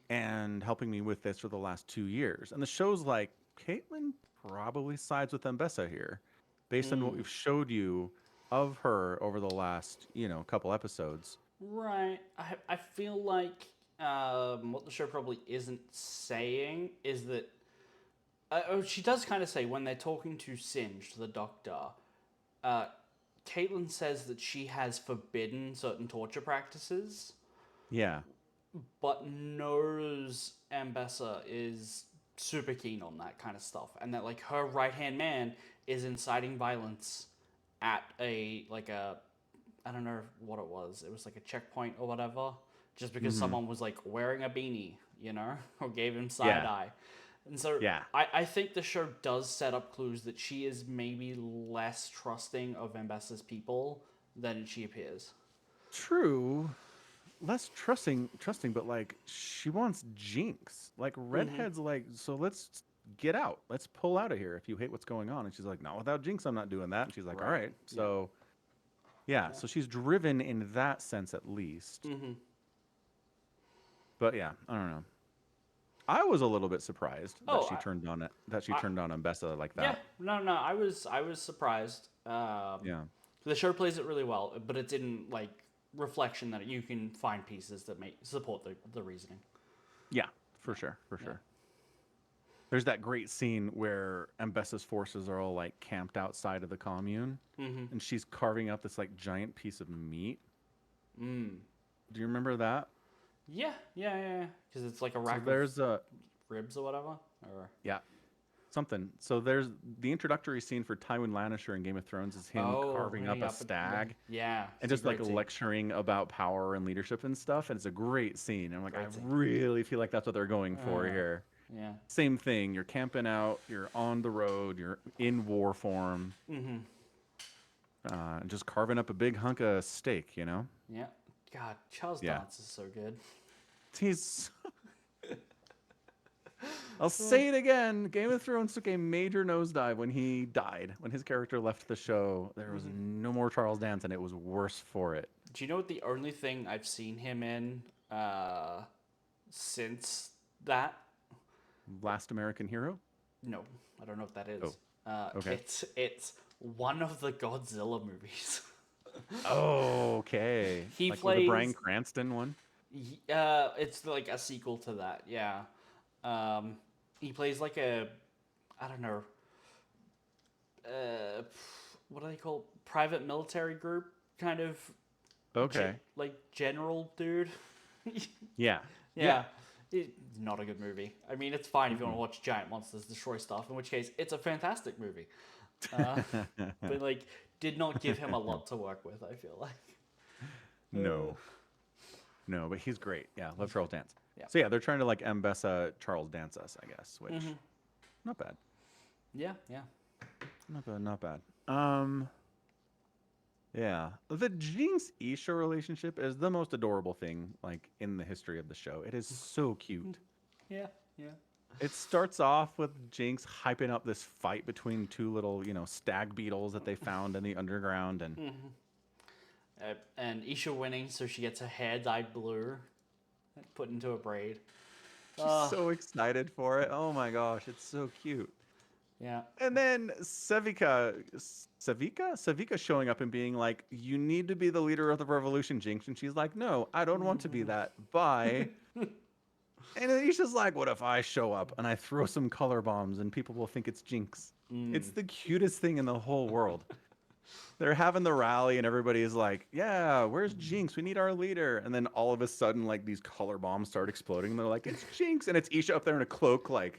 and helping me with this for the last 2 years? And the show's like, Caitlyn probably sides with Ambessa here, based on what we've showed you of her over the last, couple episodes. Right. I feel like what the show probably isn't saying is that she does kind of say when they're talking to Singe, the doctor, uh, Caitlin says that she has forbidden certain torture practices, Yeah. but knows Ambessa is super keen on that kind of stuff, and that like her right hand man is inciting violence at a I don't know what it was. It was like a checkpoint or whatever, just because someone was like wearing a beanie, or gave him side Yeah. eye. And so Yeah. I think the show does set up clues that she is maybe less trusting of Ambessa's people than she appears. True. Less trusting, but like she wants Jinx. Like Redhead's like, so let's get out. Let's pull out of here if you hate what's going on. And she's like, not without Jinx, I'm not doing that. And she's like, all Right. right. So yeah, so she's driven in that sense at least. But yeah, I don't know. I was a little bit surprised that she turned on it. That she turned on Ambessa like Yeah, that. no, I was surprised. Yeah. The show plays it really well, but it's in like reflection that you can find pieces that make support the reasoning. Yeah, for sure, for sure. There's that great scene where Ambessa's forces are all like camped outside of the commune, and she's carving up this like giant piece of meat. Do you remember that? Yeah, because it's like a So rack there's of a ribs or whatever. Or yeah, something. So there's the introductory scene for Tywin Lannister in Game of Thrones is him carving up hanging a stag yeah, and it's a just like great scene. lecturing about power and leadership and stuff. And it's a great scene. I'm like, I Great scene. really feel like that's what they're going for here. Yeah. Same thing. You're camping out. You're on the road. You're in war form. Just carving up a big hunk of steak, Yeah. God, Charles Yeah. Dance is so good. He's. I'll say it again. Game of Thrones took a major nosedive when he died. When his character left the show, there was no more Charles Dance, and it was worse for it. Do you know what the only thing I've seen him in since that? Last American Hero? No, I don't know what that is. okay. It's one of the Godzilla movies. Oh, okay. He like plays the Bryan Cranston one? It's like a sequel to that. Yeah. He plays like I don't know. What do they call private military group kind of Okay. like general dude. Yeah. Yeah. Yeah, it's not a good movie. I mean, it's fine if you want to Mm-mm. watch giant monsters destroy stuff, in which case it's a fantastic movie. Uh, but like, did not give him a lot to work with. I feel like. Uh, No. No, but he's great. Yeah, love he's Charles good. Dance. Yeah. So yeah, they're trying to like Mbessa Charles Dance us, I guess, which Hmm. not bad. Yeah. Yeah. Not bad, not bad. Yeah. The Jinx Isha relationship is the most adorable thing like in the history of the show. It is so cute. Yeah. Yeah. It starts off with Jinx hyping up this fight between two little, stag beetles that they found in the underground and Hmm. And Isha winning, so she gets her hair dyed blue, put into a braid. she's Uh, so excited for it. Oh my gosh, it's so cute. yeah. And then Savika showing up and being like, "You need to be the leader of the revolution, Jinx." And she's like, "No, I don't want to be that. Bye." And then Isha's like, "What if I show up and I throw some color bombs and people will think it's Jinx?" It's Mm. the cutest thing in the whole world. They're having the rally and everybody is like, "Yeah, where's Jinx? We need our leader." And then all of a sudden, like these color bombs start exploding. And they're like, "It's Jinx!" And it's Isha up there in a cloak, like,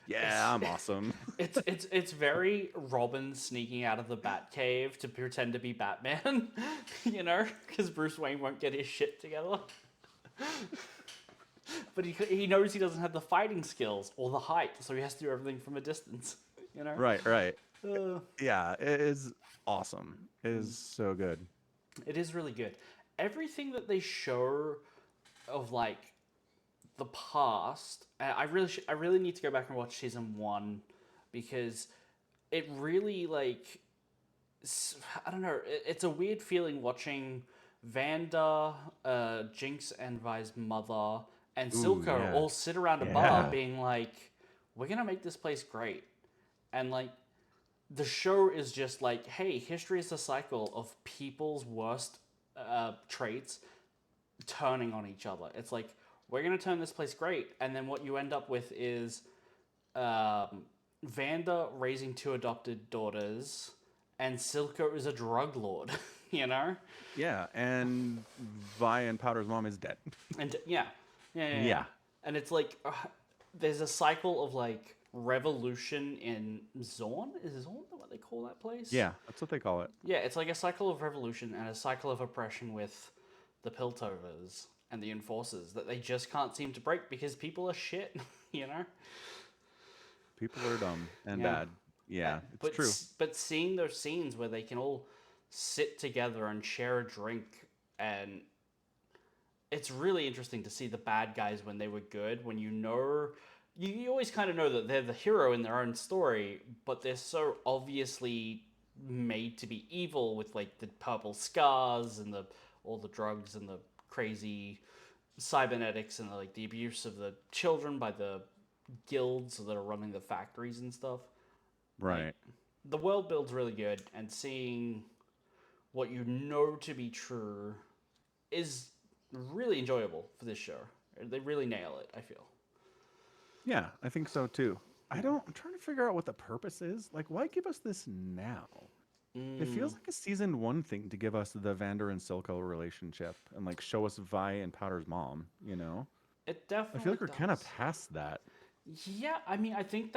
"Yeah, It's I'm awesome." it's very Robin sneaking out of the Batcave to pretend to be Batman, because Bruce Wayne won't get his shit together. But he knows he doesn't have the fighting skills or the height, so he has to do everything from a distance. You know. Right, right. Uh, Yeah, it is awesome. It is so good. it is really good. Everything that they show of like the past, I really need to go back and watch season 1 because it really like I don't know. It's a weird feeling watching Vanda, Jinx and Vi's mother, and Ooh, Silco yeah. all sit around a bar Yeah. being like, "We're gonna make this place great," and like the show is just like, "Hey, history is a cycle of people's worst traits turning on each other." It's like we're gonna turn this place great, and then what you end up with is um, Vanda raising 2 adopted daughters, and Silco is a drug lord, you know? Yeah, and Vi and Powder's mom is dead. And yeah, yeah, yeah, yeah. Yeah. And it's like there's a cycle of like revolution in Zorn. Is Zorn what they call that place? Yeah, that's what they call it. Yeah, it's like a cycle of revolution and a cycle of oppression with the Piltovers and the Enforcers that they just can't seem to break because people are shit, you know? People are dumb and Yeah. bad. Yeah, it's But true. but seeing those scenes where they can all sit together and share a drink, and it's really interesting to see the bad guys when they were good. When you always kind of know that they're the hero in their own story, but they're so obviously made to be evil with like the purple scars and the all the drugs and the crazy cybernetics and like the abuse of the children by the guilds that are running the factories and stuff. Like Right. the world build's really good, and seeing what you know to be true is really enjoyable for this show. They really nail it, I feel. Yeah, I think so too. Yeah. I'm trying to figure out what the purpose is. Like, why give us this now? It feels Mm, like a season 1 thing to give us the Vander and Silco relationship and like show us Vi and Powder's mom, you know? it I feel definitely like we're kind of does. past that. Yeah, I mean, I think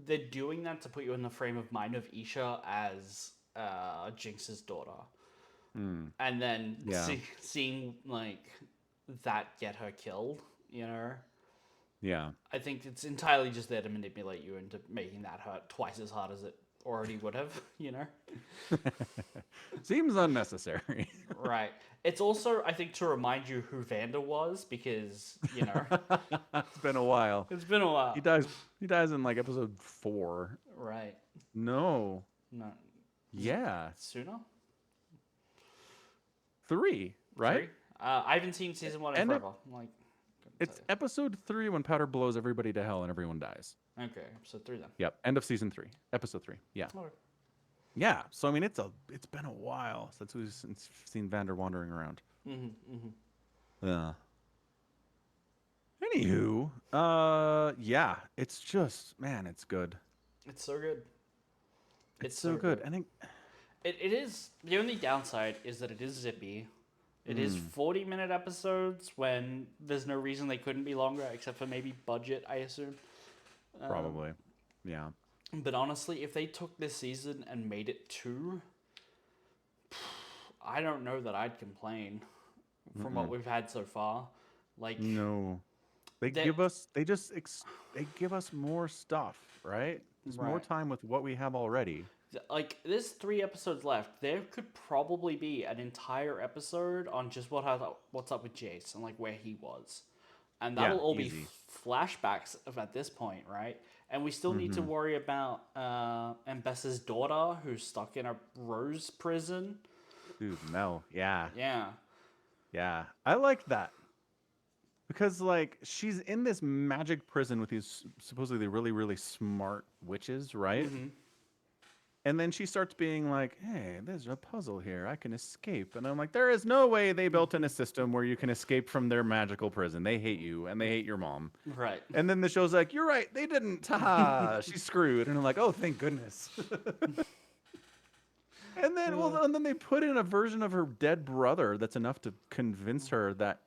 they're doing that to put you in the frame of mind of Isha as Jinx's daughter, Hmm. and then Yeah. seeing like that get her killed. You know, Yeah. I think it's entirely just there to manipulate you into making that hurt twice as hard as it already would have. You know. Seems unnecessary. Right. It's also, I think, to remind you who Vanda was because, It's been a while. it's been a He while. dies. He dies in like episode 4. Right. No. No. Is it Yeah. sooner? 3, right? 3? I haven't seen season 1 in And forever. Like, couldn't it's tell episode 3 when Powder blows everybody to hell and everyone dies. you. Okay, so 3 then. Yep. End of season 3. Episode 3. Yeah. Okay. Yeah. So I mean, it's been a while since we've seen Vander wandering around. Yeah. Anywho, yeah, it's just man, it's good. It's so good. It's so good. I think It is. The only downside is that it is zippy. It is 40-minute episodes when there's no reason they couldn't be longer, except for maybe budget, I assume. Probably. Yeah. But honestly, if they took this season and made it 2, I don't know that I'd complain from what we've had so far. Like, No. They That- give us they just they give us more stuff, right? There's more Right. time with what we have already. like there's 3 episodes left. There could probably be an entire episode on just what's up with Jace and like where he was, and that'll Yeah, all easy. be flashbacks at this point, right? And we still need to worry about Ambessa's daughter who's stuck in a rose prison. Dude, Mel. Yeah. Yeah. Yeah. I like that. Because like she's in this magic prison with these supposedly really, really smart witches, right? And then she starts being like, hey, there's a puzzle here. I can escape. And I'm like, there is no way they built in a system where you can escape from their magical prison. They hate you and they hate your mom. Right. And then the show's like, you're right, they didn't. Ha! She's screwed. And I'm like, oh, thank goodness. And then, and then they put in a version of her dead brother that's enough to convince her that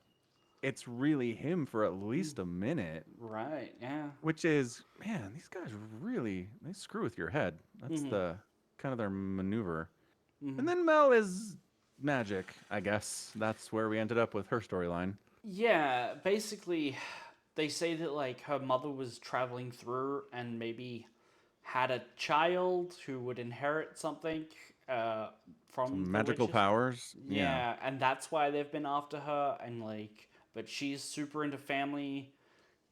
it's really him for at least a minute. Right. Yeah. Which is, man, these guys really, they screw with your head. That's the kind of their maneuver. And then Mel is magic, I guess. That's where we ended up with her storyline. Yeah, basically, they say that like her mother was traveling through and maybe had a child who would inherit something from the Magical witches. powers. Yeah, and that's why they've been after her. And like, but she's super into family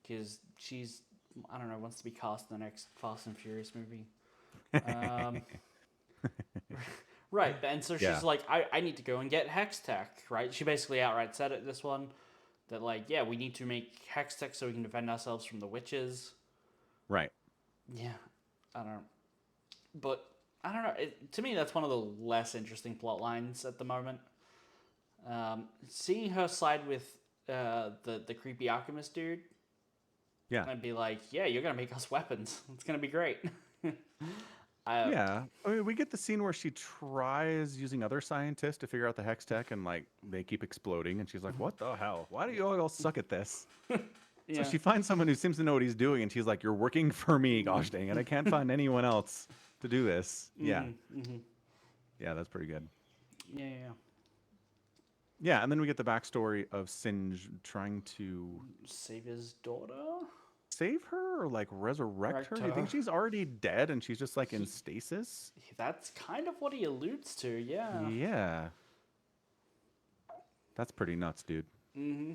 because she's, I don't know, wants to be cast in the next Fast and Furious movie. Right, and so she's Yeah. like, I need to go and get Hex Tech, right? She basically outright said it, this one, that like, yeah, we need to make Hex Tech so we can defend ourselves from the witches. Right. Yeah, I don't know. But, I don't know, to me that's one of the less interesting plot lines at the moment. Seeing her side with the creepy alchemist dude, Yeah. I'd be like, yeah, you're going to make us weapons. It's going to be great. Yeah. I mean, we get the scene where she tries using other scientists to figure out the hex tech and like they keep exploding and she's like, what the hell? Why do you all suck at this? Yeah. So she finds someone who seems to know what he's doing and she's like, you're working for me, gosh dang it. I can't find anyone else to do this. Yeah. Yeah, that's pretty good. Yeah. Yeah, and then we get the backstory of Singe trying to Save his daughter? save her or like resurrect her. Do you think her. she's already dead and she's just like in stasis? That's kind of what he alludes to, yeah. Yeah. That's pretty nuts, dude. Mm-hmm.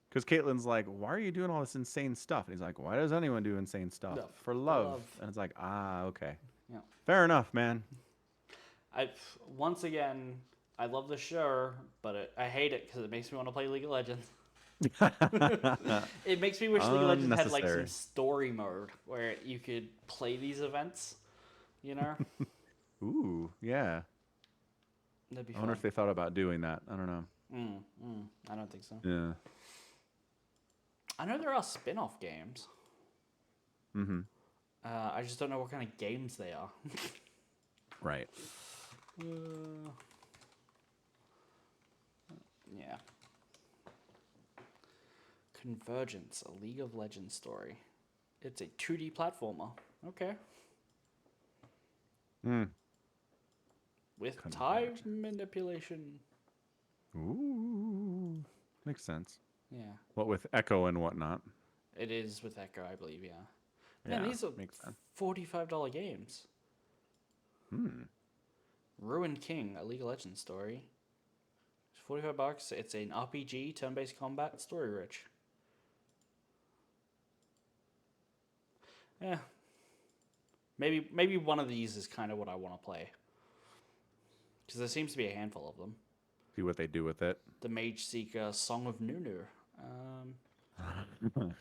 Because Caitlin's like, why are you doing all this insane stuff? And he's like, why does anyone do insane stuff? No, For love. love. And it's like, okay. Yeah. Fair enough, man. Once again, I love the show, but I hate it because it makes me want to play League of Legends. It makes me wish League of Legends had like some Unnecessary. story mode where you could play these events, you know? Ooh, yeah. That'd be I fun. wonder if they thought about doing that. I don't know. I don't think so. Yeah. I know there are spin-off games. Mm-hmm. I just don't know what kind of games they are. Right. Yeah. Convergence, a League of Legends story. It's a 2D platformer. Okay. With time manipulation. Ooh. Makes sense. Yeah. What with Echo and whatnot. It is with Echo, I believe, yeah. Man, Yeah, these are makes sense. $45 games. Ruin King, a League of Legends story. It's $45. It's an RPG, turn-based combat, story rich. Yeah. Maybe one of these is kind of what I want to play. Because there seems to be a handful of them. See what they do with it. The Mage Seeker, Song of Nunu.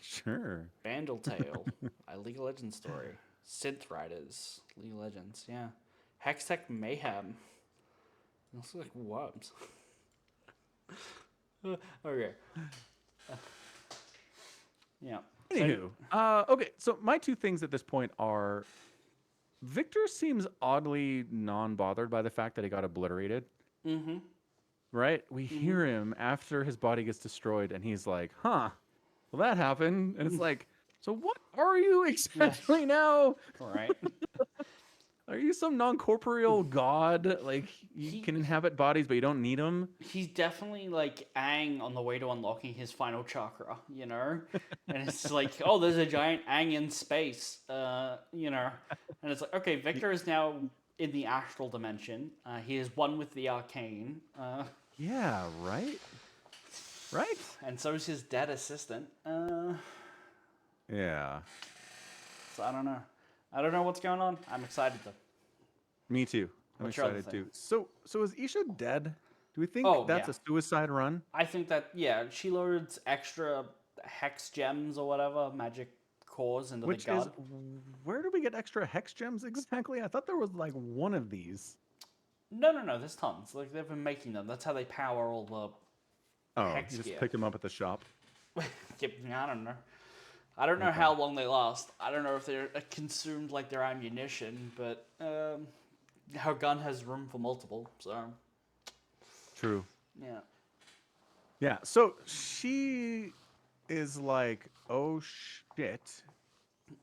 Sure. Bandle Tale, a League of Legends story. Synth Riders, League of Legends, yeah. Hextech Mayhem. It looks like worms. Okay. Yeah. Anywho, okay, so my two things at this point are Victor seems oddly non-bothered by the fact that he got obliterated. Mm-hmm. right? We Mm-hmm. hear him after his body gets destroyed, and he's like, "Huh, well that happened." And it's like, so what are you Yeah. exactly now? Right. Are you some non-corporeal god? Like you He can inhabit bodies, but you don't need them? he's definitely like Aang on the way to unlocking his final chakra, you know? And it's like, oh, there's a giant Aang in space, you know? And it's like, okay, Victor is now in the astral dimension. He is one with the arcane, Yeah, right, right. and so is his dead assistant. Yeah, So I don't know. I don't know what's going on. I'm excited though. me too. I'm What's your other excited thing? too. So is Isha dead? Do we think Oh that's yeah, a suicide run? I think that yeah, she loads extra hex gems or whatever magic cores into the Which is gun. where do we get extra hex gems exactly? I thought there was like one of these. No, no, no. There's tons. Like they've been making them. That's how they power all the Oh, hex you just gear. picked them up at the shop. I don't know. I don't know Okay. how long they last. I don't know if they're consumed like their ammunition, but her gun has room for multiple. So True. yeah. Yeah. So she is like, oh shit.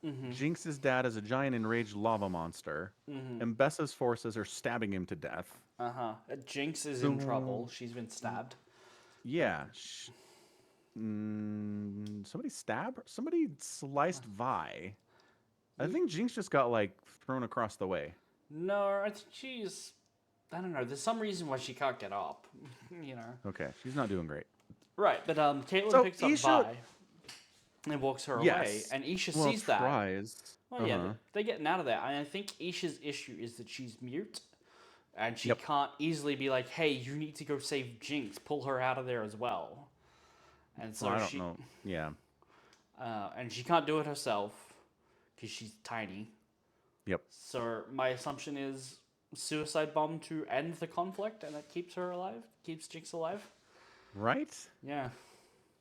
Mhm. Jinx's dad is a giant enraged lava monster, Mhm. and Bessa's forces are stabbing him to death. Uh huh. Jinx is in So trouble. She's been stabbed. yeah, somebody stab her? Somebody sliced Vi. I think Jinx just got like thrown across the way. No, I think she's. I don't know. There's some reason why she can't get up. You know. Okay, she's not doing great. Right, but Caitlin So picks up Isha, Vi and walks her away, yes, and Isha well sees that. tries. Oh Uh yeah, huh. they're getting out of there. And I think Isha's issue is that she's mute, and she Yep. can't easily be like, "Hey, you need to go save Jinx. Pull her out of there as well." And Well, so I don't she, know. Yeah. and she can't do it herself because she's tiny. Yep. So my assumption is suicide bomb to end the conflict, and that keeps her alive, keeps Jinx alive. Right. Yeah,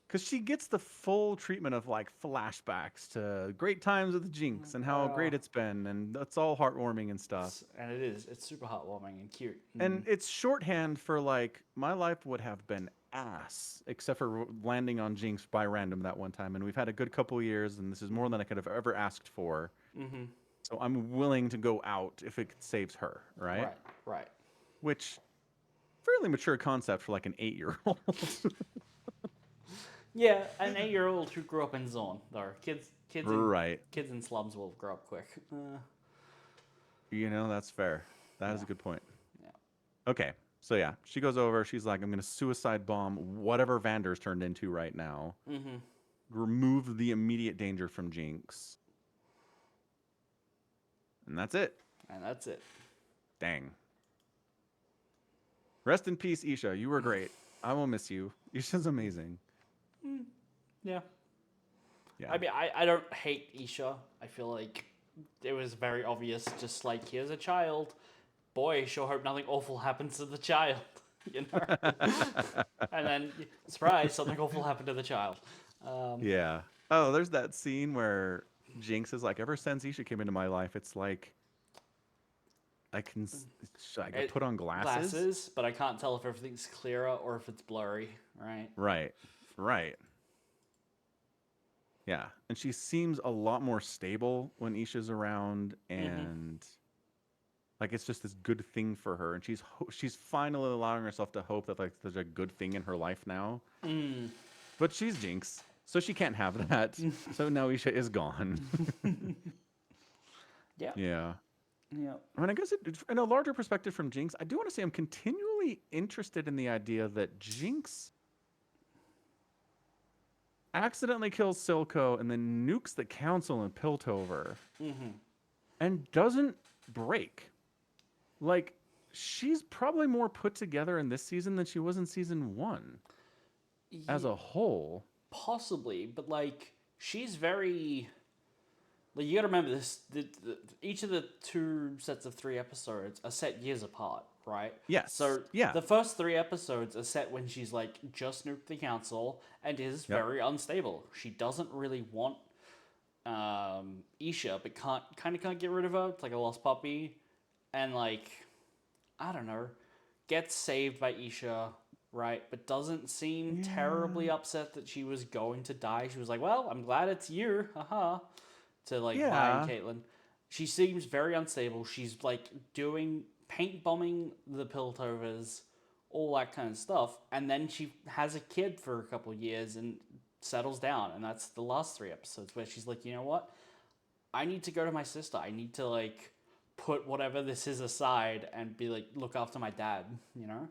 Because she gets the full treatment of like flashbacks to great times with the Jinx and how uh, great it's been, and that's all heartwarming and stuff. and it is. It's super heartwarming and cute. And it's shorthand for like my life would have been ass except for landing on Jinx by random that one time, and we've had a good couple years, and this is more than I could have ever asked for. Mm-hmm. So I'm willing to go out if it saves her, right? Right, right. Which fairly mature concept for like an 8-year-old. Yeah, an 8-year-old who grew up in Zone. Or Right. kids in slums will grow up quick. That's fair. That is Yeah, a good point. yeah. Okay. So yeah, she goes over. She's like, I'm going to suicide bomb whatever Vander's turned into right now. Mm-hmm. Remove the immediate danger from Jinx. And that's it. And that's it. Dang. Rest in peace, Isha. You were great. I will miss you. Isha's amazing. Yeah. Yeah. I mean, I don't hate Isha. I feel like it was very obvious. Just like, here's a child. Boy, sure hope nothing awful happens to the child. You know? And then, surprise, something awful happened to the child. Yeah. Oh, there's that scene where Jinx is like, ever since Isha came into my life, it's like should I It, put on glasses? Glasses, but I can't tell if everything's clearer or if it's blurry, right? Right. Right. Yeah. And she seems a lot more stable when Isha's around, Mm-hmm. and like it's just this good thing for her, and she's finally allowing herself to hope that like there's a good thing in her life now. Mm. But she's Jinx, so she can't have that. So now Isha is gone. Yeah. Yeah. Yeah. I mean, I guess in a larger perspective from Jinx, I do want to say I'm continually interested in the idea that Jinx accidentally kills Silco and then nukes the council in Piltover Mm-hmm. and doesn't break. Like, she's probably more put together in this season than she was in season 1 as a whole. Possibly, but like she's very. Like you got to remember this. Each of the 2 sets of 3 episodes are set years apart, right? Yes. So Yeah. the first 3 episodes are set when she's like just nuked the council and is Yep. very unstable. She doesn't really want Isha, but can't get rid of her. It's like a lost puppy, and like I don't know, gets saved by Isha right? But doesn't seem Yeah. terribly upset that she was going to die. She was like, well, I'm glad it's you, haha, to like Vi and Yeah. Caitlyn. She seems very unstable. She's like doing paint bombing the Piltovers, all that kind of stuff, and then she has a kid for a couple of years and settles down, and that's the last 3 episodes where she's like, you know what? I need to go to my sister. I need to like put whatever this is aside and be like look after my dad, you know?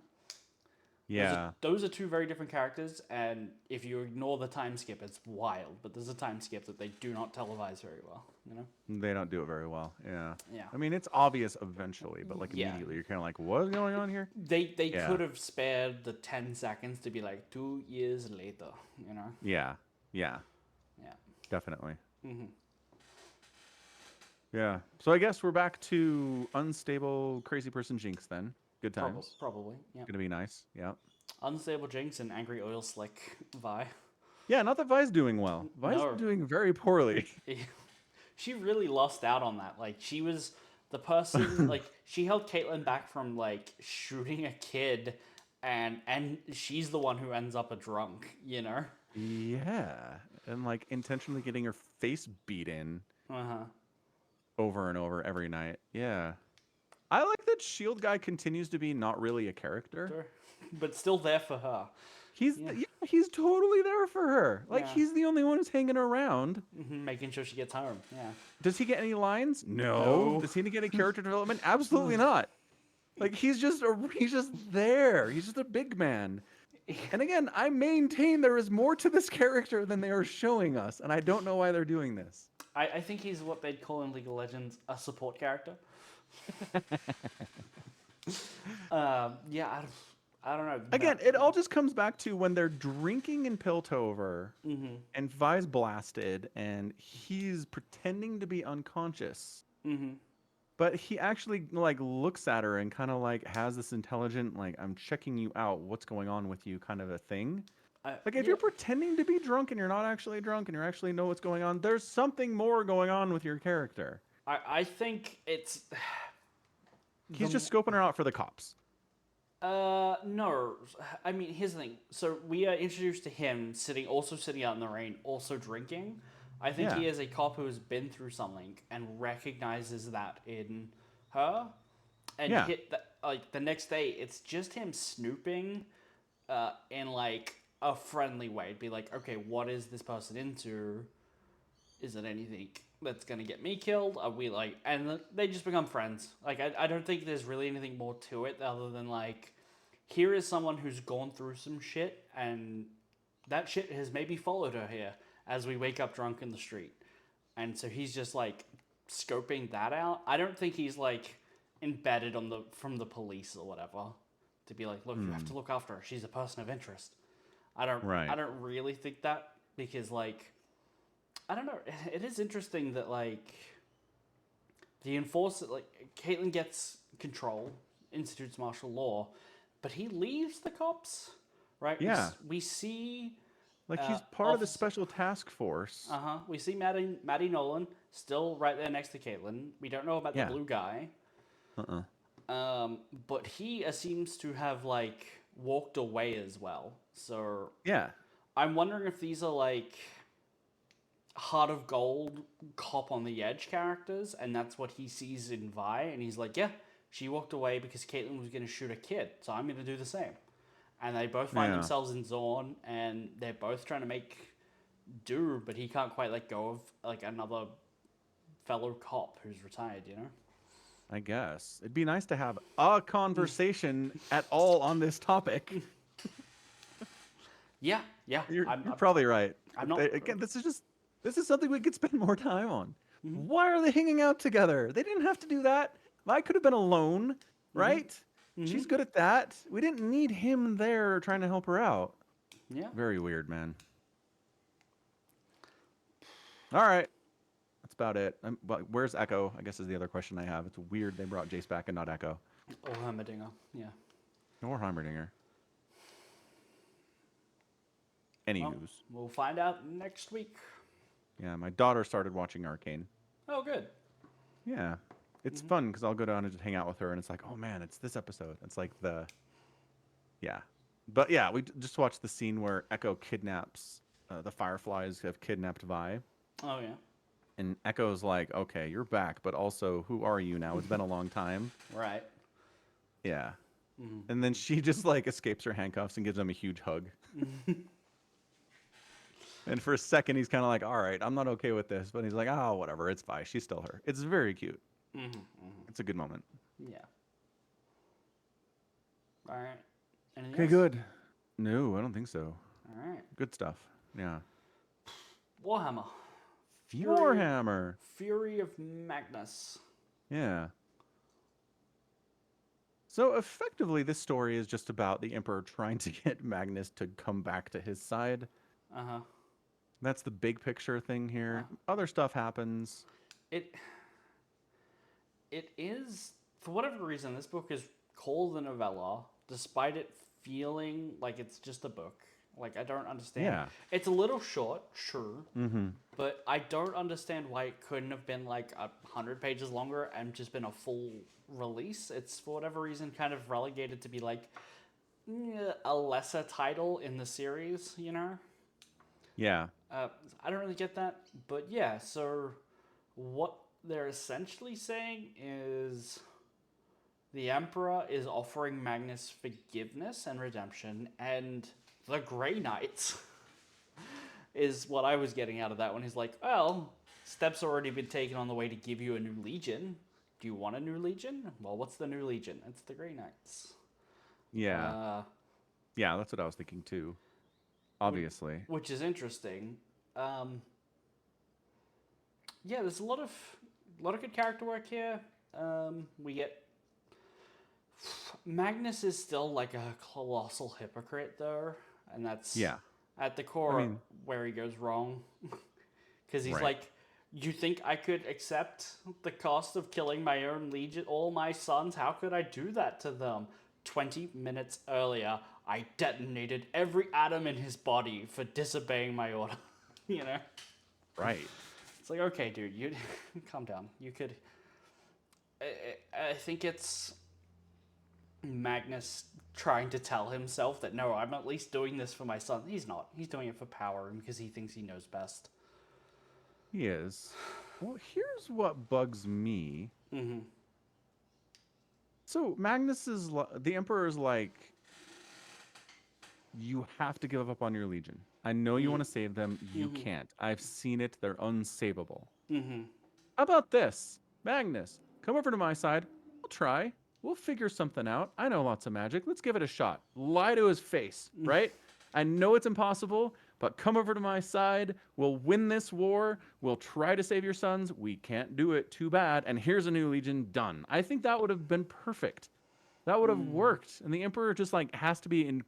Yeah. Those are two very different characters, and if you ignore the time skip, it's wild. But there's a time skip that they do not televise very well, you know? They don't do it very well. Yeah. Yeah. I mean, it's obvious eventually, but like Yeah. immediately you're kind of like, what's going on here? They Yeah. could have spared the 10 seconds to be like 2 years later, you know? Yeah. Yeah. Yeah. Definitely. Mm-hmm. Yeah. So I guess we're back to unstable crazy person Jinx then. Good times. Probably, yeah. Gonna be nice. Yeah. Unstable Jinx and Angry Oil Slick Vi. Yeah, not that Vi's doing well. Vi's No. doing very poorly. She really lost out on that. Like, she was the person, like, she held Caitlyn back from, like, shooting a kid, and she's the one who ends up a drunk, you know? Yeah. And like intentionally getting her face beat in Uh-huh. over and over every night. Yeah. I like that Shield guy continues to be not really a character. Sure. But still there for her. He's Yeah. he's totally there for her. Like Yeah. he's the only one who's hanging around. Making sure she gets home, yeah. Does he get any lines? No. Does he get any character development? Absolutely not. Like he's just there. He's just a big man. And again, I maintain there is more to this character than they are showing us, and I don't know why they're doing this. I think he's what they'd call in League of Legends a support character. Yeah, I don't know. Again, it all just comes back to when they're drinking in Piltover, and Vi's blasted, and he's pretending to be unconscious. But he actually like looks at her and kind of like has this intelligent like I'm checking you out, what's going on with you kind of a thing. Like if you're pretending to be drunk and you're not actually drunk and you actually know what's going on, there's something more going on with your character. I think it's He's just scoping her out for the cops. No. I mean, here's the thing. So we are introduced to him also sitting out in the rain, also drinking. I think Yeah. he is a cop who has been through something and recognizes that in her. And Yeah. like the next day, it's just him snooping, in like a friendly way. It'd be like, okay, what is this person into? Is it anything that's gonna get me killed? Are we like, and they just become friends. Like I don't think there's really anything more to it other than like, here is someone who's gone through some shit, and that shit has maybe followed her here as we wake up drunk in the street. And so he's just like scoping that out. I don't think he's like embedded from the police or whatever to be like, look, you have to look after her. She's a person of interest. I don't really think that, because like, I don't know. It is interesting that like the enforcer, like Caitlyn gets control, institutes martial law, but he leaves the cops, right? Yeah. We see Like he's part of the special task force. We see Maddie Nolan still right there next to Caitlyn. We don't know about the blue guy. But he seems to have like walked away as well. So Yeah. I'm wondering if these are like Heart of Gold cop on the edge characters, and that's what he sees in Vi, and he's like, yeah, she walked away because Caitlyn was going to shoot a kid, so I'm going to do the same. And they both find themselves in Zorn, and they're both trying to make do, but he can't quite let go of like another fellow cop who's retired, you know? I guess. It'd be nice to have a conversation at all on this topic. Yeah. You're probably right. I'm not... Again, this is something we could spend more time on. Why are they hanging out together? They didn't have to do that. I could have been alone, right? She's good at that. We didn't need him there trying to help her out. Yeah. Very weird, man. All right. That's about it. But where's Echo? I guess is the other question I have. It's weird they brought Jace back and not Echo. Or Heimerdinger, yeah. Or Heimerdinger. Anywho's. We'll find out next week. Yeah, my daughter started watching Arcane. Oh, good. Yeah. It's fun because I'll go down and just hang out with her, and it's like, oh man, it's this episode. It's like yeah. But yeah, just watched the scene where Echo kidnaps the Fireflies have kidnapped Vi, Oh yeah. and Echo's like, "Okay, you're back, but also, who are you now? It's been a long time." Right. Yeah, and then Mm-hmm. she just like escapes her handcuffs and gives him a huge hug. And for a second, he's kind of like, "All right, I'm not okay with this," but he's like, "Oh, whatever, it's Vi. She's still her." It's very cute. Mm-hmm. Mm-hmm. It's a good moment. Yeah. All right. Anything Okay, else? good. No, I don't think so. All right. Good stuff. Yeah. Warhammer. Fury. Warhammer. Fury of Magnus. Yeah. So effectively, this story is just about the Emperor trying to get Magnus to come back to his side. Uh huh. That's the big picture thing Uh, here. Other stuff happens. it it is, for whatever reason, this book is called a novella, despite it feeling like it's just a book. Like, I don't understand. Yeah. It's a little short, sure, Mm-hmm. but I don't understand why it couldn't have been like 100 pages longer and just been a full release. It's, for whatever reason, kind of relegated to be like a lesser title in the series, you know? Yeah. Uh, I don't really get that, but yeah, so what they're essentially saying is the Emperor is offering Magnus forgiveness and redemption, and the Grey Knights is what I was getting out of that one. He's like, well, steps already been taken on the way to give you a new legion. Do you want a new legion? Well, what's the new legion? It's the Grey Knights. Yeah. Uh, Yeah, that's what I was thinking too. Obviously. which is interesting. Um, yeah, there's a lot of good character work here. We get Magnus is still like a colossal hypocrite though, and that's Yeah. at the I core mean, where he goes wrong. Because he's right. like, you think I could accept the cost of killing my own legion, all my sons? How could I do that to them? 20 minutes earlier, I detonated every atom in his body for disobeying my order. You know? Right. It's like, okay, dude, you calm down. You could. I think it's Magnus trying to tell himself that no, I'm at least doing this for my son. He's not. He's doing it for power and because he thinks he knows best. He is. Well, here's what bugs me. Mm-hmm. So Magnus is the Emperor's like, you have to give up on your legion. I know you want to save them. You Mm-hmm. can't. I've seen it. They're unsavable. Mm-hmm. How about this? Magnus, come over to my side. We'll try. We'll figure something out. I know lots of magic. Let's give it a shot. Lie to his face, right? I know it's impossible, but come over to my side. We'll win this war. We'll try to save your sons. We can't do it. Too bad. And here's a new legion done. I think that would have been perfect. That would have worked. And the Emperor just like has to be in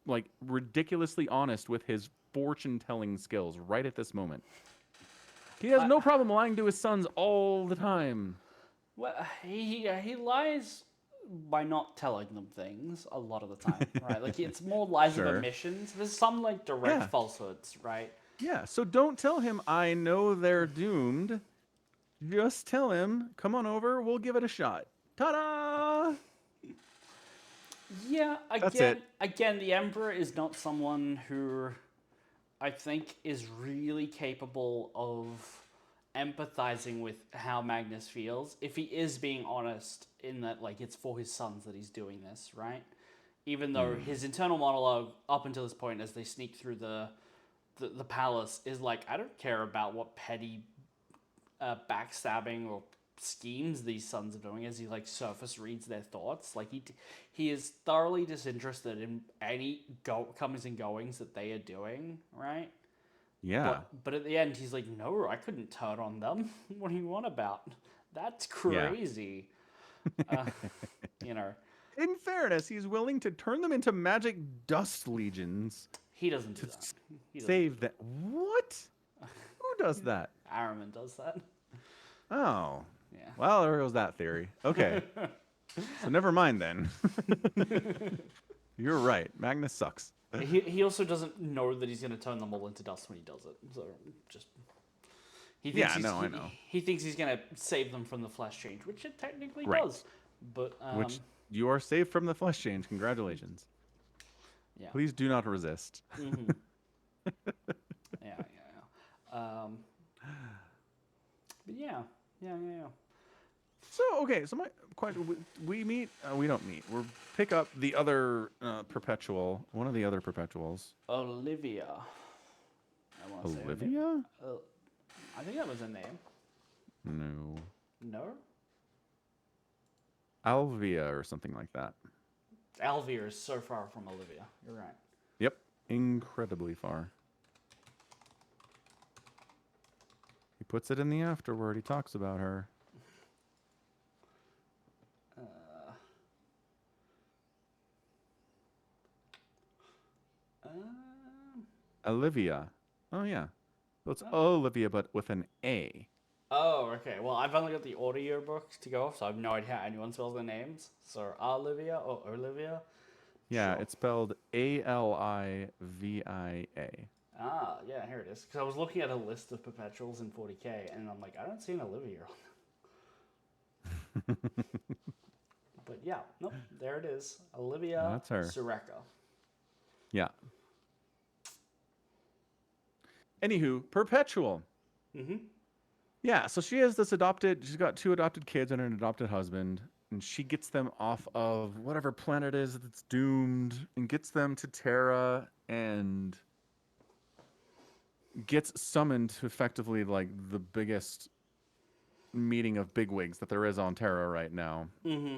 like ridiculously honest with his fortune telling skills right at this moment. He has I, no problem lying to his sons all the time. well, he lies by not telling them things a lot of the time, right? Like it's more lies of Sure. omissions. There's some like direct Yeah. falsehoods, right? Yeah. So don't tell him, I know they're doomed. Just tell him, come on over. We'll give it a shot. Ta da! Yeah, That's it. again, the Emperor is not someone who I think is really capable of empathizing with how Magnus feels if he is being honest in that like it's for his sons that he's doing this, right? Even though his internal monologue up until this point as they sneak through the palace is like I don't care about what petty backstabbing or schemes these sons are doing as he like surface reads their thoughts. Like he is thoroughly disinterested in any comings and goings that they are doing, right? Yeah. But at the end he's like, no, I couldn't turn on them. What do you want about? That's Yeah. crazy. uh, you know, In fairness, he's willing to turn them into magic dust legions he doesn't do to that. He doesn't. save them. What? Who does that? Araman does that. Oh. Yeah. Well, there goes that theory. Okay. So never mind then. You're right. Magnus sucks. He also doesn't know that he's going to turn them all into dust when he does it. So just he thinks Yeah, he's, no, I know. he thinks he's going to save them from the flesh change, which it technically Right. does. But Which you are saved from the flesh change. Congratulations. Yeah. Please do not resist. Mm-hmm. Yeah, yeah. But yeah, yeah, yeah, yeah. So okay, so my question: we meet, we don't meet. We pick up the other perpetual, one of the other perpetuals, Olivia. I want to say her name. Olivia. Uh, I think that was her name. No, No? Alvia or something like that. Alvia is so far from Olivia. You're right. Yep, incredibly far. He puts it in the afterword. He talks about her. Uh, um, Olivia. Oh yeah, so it's oh. Olivia, but with an A. Oh, okay. Well, I've only got the audio book to go off, so I have no idea how anyone spells their names. So, Olivia or Olivia? Yeah, Sure. it's spelled Alivia. Ah, yeah, here it is. Because I was looking at a list of perpetuals in 40k, and I'm like, I don't see an Olivia. But yeah, nope, there it is. Olivia That's her. Sureka. Yeah. Anywho, perpetual. Mm-hmm. Yeah, so she has this adopted, she's got 2 adopted kids and an adopted husband, and she gets them off of whatever planet is that's doomed and gets them to Terra and gets summoned to effectively like the biggest meeting of bigwigs that there is on Terra right now. Mm-hmm.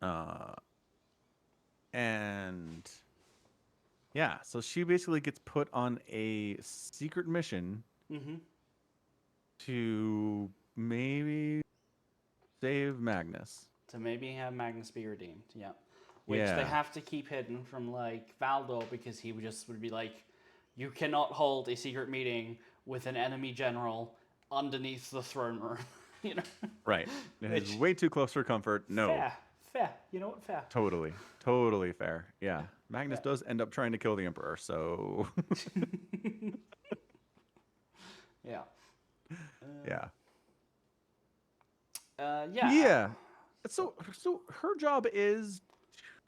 Uh, and yeah, so she basically gets put on a secret mission Mm-hmm. to maybe save Magnus. To maybe have Magnus be redeemed, yeah. Which they Yeah. have to keep hidden from, like, Valdor, because he would be like, you cannot hold a secret meeting with an enemy general underneath the throne room, you know? Right. It is Which, way too close for comfort. No. fair, fair. You know what, fair. Totally. Totally fair. Yeah. Yeah, Magnus fair. does end up trying to kill the Emperor, so Yeah. yeah. Yeah. Yeah. So, So her job is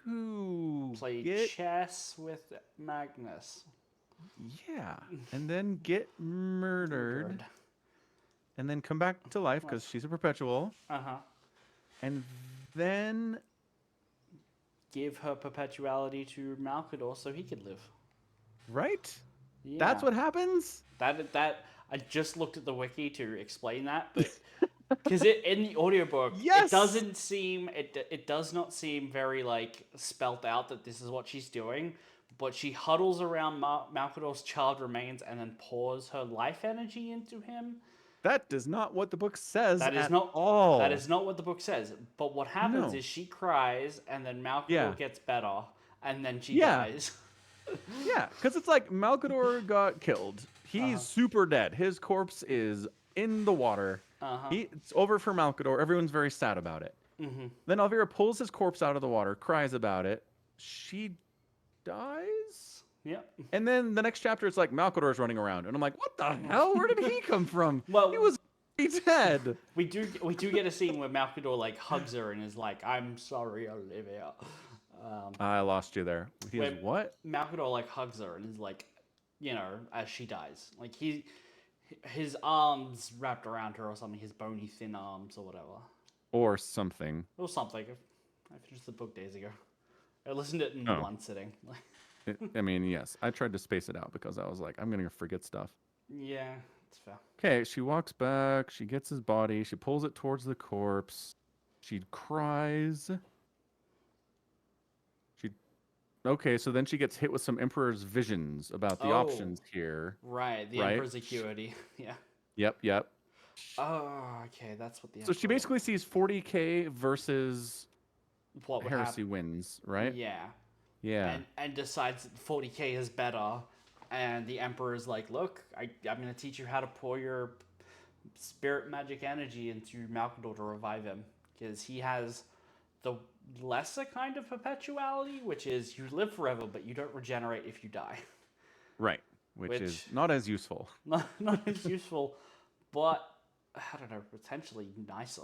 to play get chess with Magnus. yeah, and then get murdered Murdered. and then come back to life because she's a perpetual Uh-huh. and then Give her perpetuality to Malcador so he could live. right? Yeah. That's what happens? That I just looked at the wiki to explain that, but because it in the audiobook, Yes. it does not seem very like spelt out that this is what she's doing, but she huddles around Malcador's child remains and then pours her life energy into him. That is not what the book says That is at not that all. is not what the book says. But what happens No. is she cries and then Yeah. Malcador gets better and then she Yeah. dies. Yeah, because it's like Malcador got killed. He's super dead. His corpse is in the water. It's over for Malcador. Everyone's very sad about it. Mm-hmm. Then Elvira pulls his corpse out of the water, cries about it. She dies. Yep. And then the next chapter, it's like Malcador's running around, and I'm like, what the hell? Where did he come from? Well, He was dead. we do get a scene where Malcador like hugs her and is like, "I'm sorry, Olivia." I lost you there. He is Wait. what? Malcador like hugs her and is like, you know, as she dies, like his arms wrapped around her or something, his bony thin arms or whatever, Or something. or something. I finished the book days ago. I listened to it in Oh. one sitting. I mean, yes. I tried to space it out because I was like, I'm going to forget stuff. Yeah, it's fair. Okay, she walks back. She gets his body. She pulls it towards the corpse. She cries. Okay, so then she gets hit with some Emperor's visions about the options here. Right, the Right? Emperor's acuity. Yeah. Yep. Oh, okay, that's what the. So she Emperor- basically sees 40k versus what would Heresy happen? wins, right? Yeah. Yeah. And decides that 40k is better, and the Emperor is like, "Look, I'm going to teach you how to pour your spirit magic energy into Malcador to revive him, because he has the lesser kind of perpetuality, which is you live forever, but you don't regenerate if you die." Right. Which is not as useful. Not as useful, but I don't know, potentially nicer.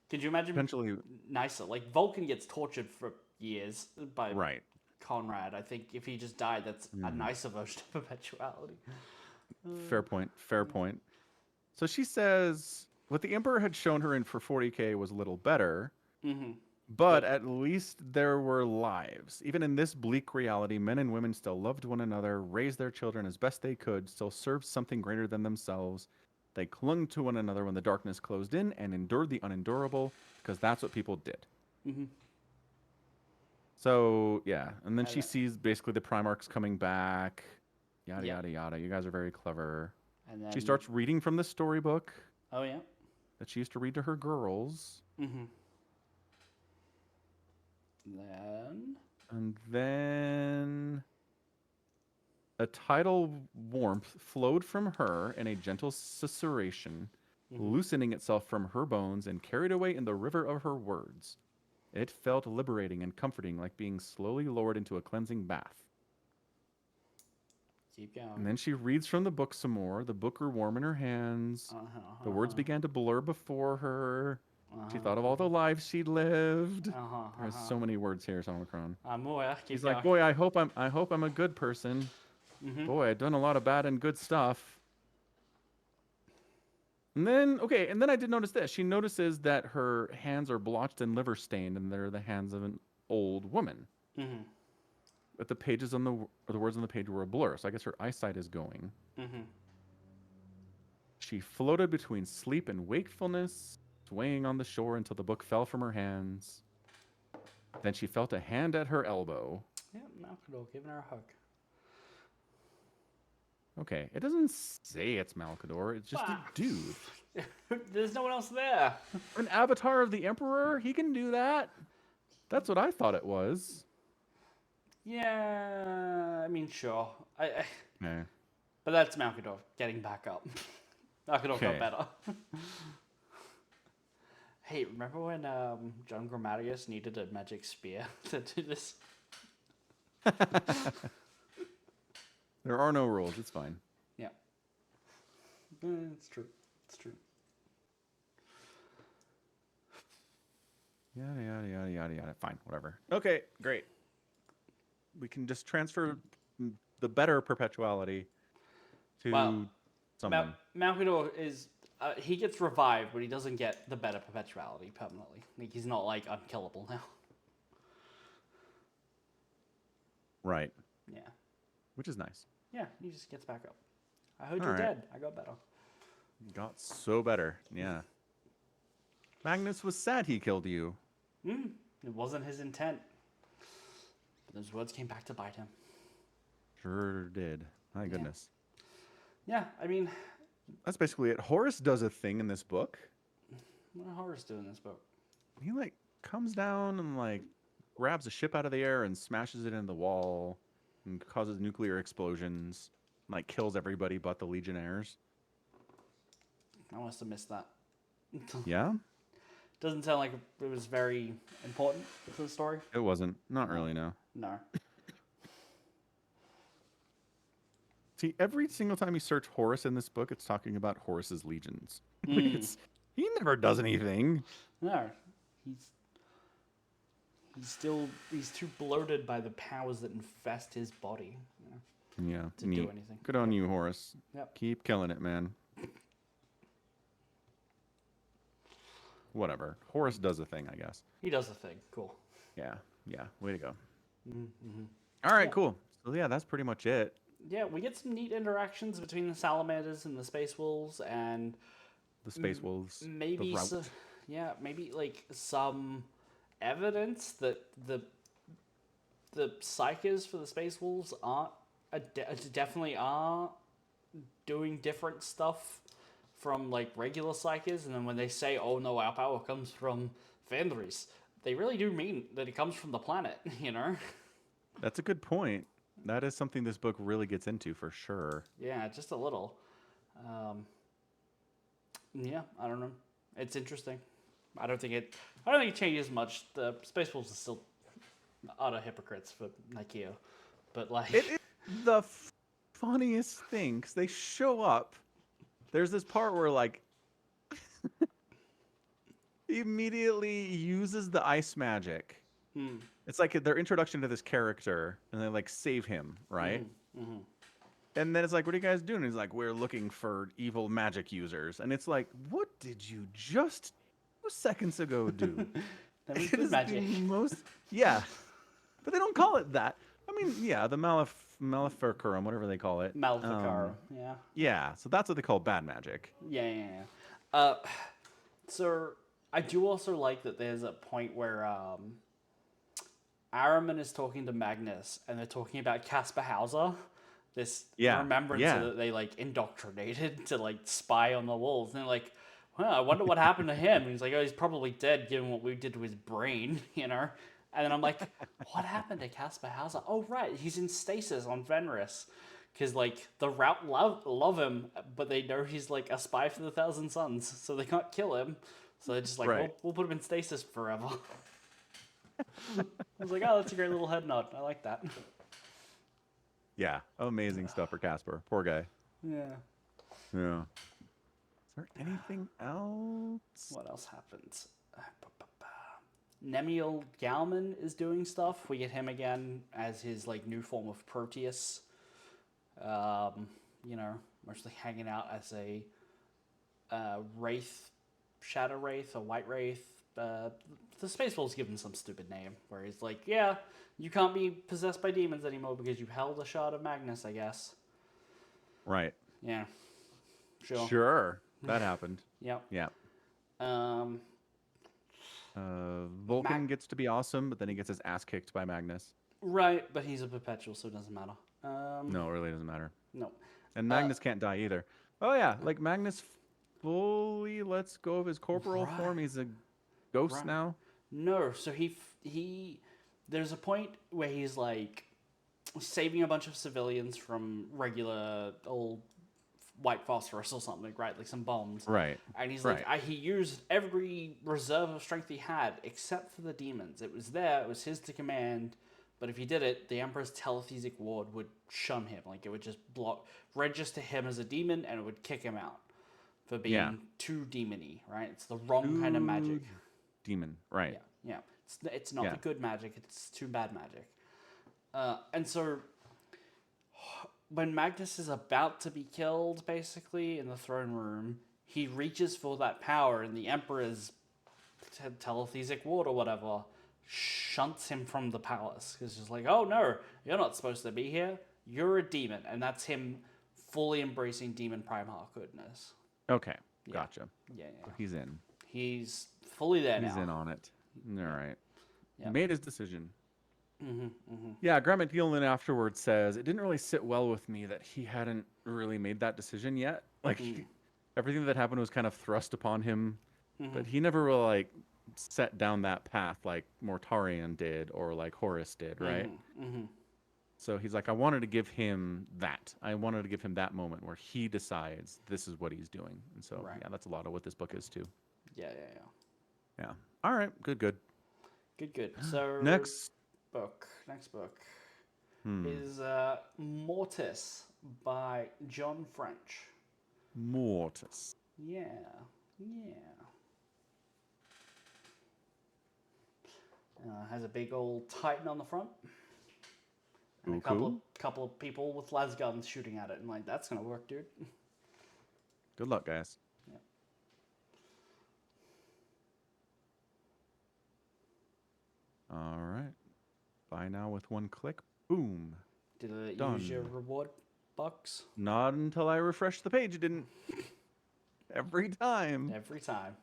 Could you imagine Potentially. nicer? Like Vulcan gets tortured for years by Right. Conrad. I think if he just died, that's a nicer version of perpetuality. Fair point. Fair point. So she says what the Emperor had shown her in for 40K was a little better, but at least there were lives. Even in this bleak reality, men and women still loved one another, raised their children as best they could, still served something greater than themselves. They clung to one another when the darkness closed in and endured the unendurable, because that's what people did. So, yeah. And then she sees basically the Primarchs coming back. Yada, yada, yada. You guys are very clever. And then She starts reading from the storybook Oh, yeah. that she used to read to her girls. And then a tidal warmth flowed from her in a gentle susurration, loosening itself from her bones and carried away in the river of her words. It felt liberating and comforting, like being slowly lowered into a cleansing bath. Keep going. And then she reads from the book some more. The book grew warm in her hands. The words began to blur before her. She thought of all the lives she'd lived. There's so many words here, Omicron. He's like, boy, I hope I'm a good person. Boy, I've done a lot of bad and good stuff. And then, and then I did notice this. She notices that her hands are blotched and liver stained, and they're the hands of an old woman. But the pages on the words on the page were a blur, so I guess her eyesight is going. She floated between sleep and wakefulness, swaying on the shore until the book fell from her hands. Then she felt a hand at her elbow. Yeah, Malcador giving her a hug. Okay, it doesn't say it's Malcador. It's just a dude. There's no one else there. An avatar of the Emperor? He can do that. That's what I thought it was. Yeah, I mean, sure. Yeah. But that's Malcador getting back up. Malcador got better. Hey, remember when John Grammatius needed a magic spear to do this? There are no rules. It's fine. Yeah. It's true. It's true. Yada, yada, yada, yada, yada. Fine, whatever. Okay, great. We can just transfer the better perpetuality to someone. Malcador is... he gets revived, but he doesn't get the better perpetuality permanently. Like, he's not, like, unkillable now. Right. Yeah. Which is nice. Yeah, he just gets back up. I heard you're dead. I got better. Got so better. Yeah. Magnus was sad he killed you. It wasn't his intent. But those words came back to bite him. Sure did. My goodness. Yeah, I mean... That's basically it. Horus does a thing in this book. What did Horus do in this book? He, like, comes down and, like, grabs a ship out of the air and smashes it into the wall and causes nuclear explosions. And, like, kills everybody but the Legionnaires. I must have missed that. Yeah? Doesn't sound like it was very important to the story. It wasn't. Not really, no. No. See, every single time you search Horus in this book, it's talking about Horus's legions. He never does anything. No. He's too bloated by the powers that infest his body. To do anything. Good on you, Horus. Yep. Keep killing it, man. Whatever. Horus does a thing, I guess. He does a thing. Cool. Yeah. Way to go. All right, cool. So yeah, that's pretty much it. Yeah, we get some neat interactions between the salamanders and the space wolves, and the space wolves. Maybe maybe like some evidence that the psychers for the space wolves definitely are doing different stuff from like regular psychers, and then when they say, "Oh no, our power comes from Fenris," they really do mean that it comes from the planet. That's a good point. That is something this book really gets into for sure. Yeah, just a little. Yeah, I don't know. It's interesting. I don't think it changes much. The Space Wolves are still utter hypocrites for Nikeo, but like it is the funniest thing because they show up. There's this part where like he immediately uses the ice magic. It's like their introduction to this character, and they like save him, right? And then it's like, what are you guys doing? And he's like, we're looking for evil magic users. And it's like, what did you just 2 seconds ago do? That was It good is the magic. most, yeah. But they don't call it that. I mean, yeah, the Maleficarum, whatever they call it. Maleficarum, yeah. Yeah, so that's what they call bad magic. Yeah. So I do also like that there's a point where Araman is talking to Magnus, and they're talking about Caspar Hauser, this Yeah, remembrancer yeah. that they like indoctrinated to like spy on the wolves. And they're like, well, I wonder what happened to him. And he's like, oh, he's probably dead given what we did to his brain, you know? And then I'm like, what happened to Caspar Hauser? Oh, right, he's in stasis on Fenris. Because, like, the Rout love him, but they know he's, like, a spy for the Thousand Suns, so they can't kill him. So they're just like, Right. we'll put him in stasis forever. I was like, oh, that's a great little head nod. I like that. Yeah, amazing stuff for Casper. Poor guy. Yeah. Yeah. Is there anything else? What else happens? Nemiel Galman is doing stuff. We get him again as his like new form of Proteus. You know, mostly hanging out as a wraith, shadow wraith, or white wraith. The Space Wolves give him some stupid name where he's like, yeah, you can't be possessed by demons anymore because you held a shard of Magnus, I guess. Right. Yeah. Sure. Sure. That happened. Yep. Yeah. Um, Vulcan gets to be awesome, but then he gets his ass kicked by Magnus. right, but he's a perpetual, so it doesn't matter. No, it really doesn't matter. No. And Magnus can't die either. Oh yeah, like Magnus fully lets go of his corporal Right. form. He's a ghost Right. now. No, so he there's a point where he's like saving a bunch of civilians from regular old white phosphorus or something, right? Like some bombs. Right. And he's Right. like, he used every reserve of strength he had except for the demons. It was there, it was his to command. But if he did it, the Emperor's telephesic ward would shun him. Like it would just register him as a demon, and it would kick him out for being too demony, right? It's the wrong kind of magic. Demon. Right. Yeah. It's not Yeah. the good magic. It's too bad magic. And so when Magnus is about to be killed, basically in the throne room, he reaches for that power, and the Emperor's telephesic ward or whatever shunts him from the palace. Because he's like, oh no, you're not supposed to be here. You're a demon. And that's him fully embracing demon Primarch goodness. Okay. Gotcha. Yeah. So he's in. He's fully there now. He's in on it. All right. Yeah. He made his decision. Yeah, Grant McNeill afterwards says it didn't really sit well with me that he hadn't really made that decision yet. Like everything that happened was kind of thrust upon him, but he never really like set down that path like Mortarion did or like Horus did, right? So he's like, I wanted to give him that. I wanted to give him that moment where he decides this is what he's doing. And so Right. yeah, that's a lot of what this book is too. Yeah. Yeah. All right. Good. Good. So Next book is Mortis by John French. Mortis. Yeah. Has a big old Titan on the front. And a couple of people with las guns shooting at it. And like, that's gonna work, dude. Good luck, guys. Yeah. All right. Buy now with one click. Boom. Did it Done. use your reward bucks? Not until I refreshed the page. It didn't. Every time. Every time.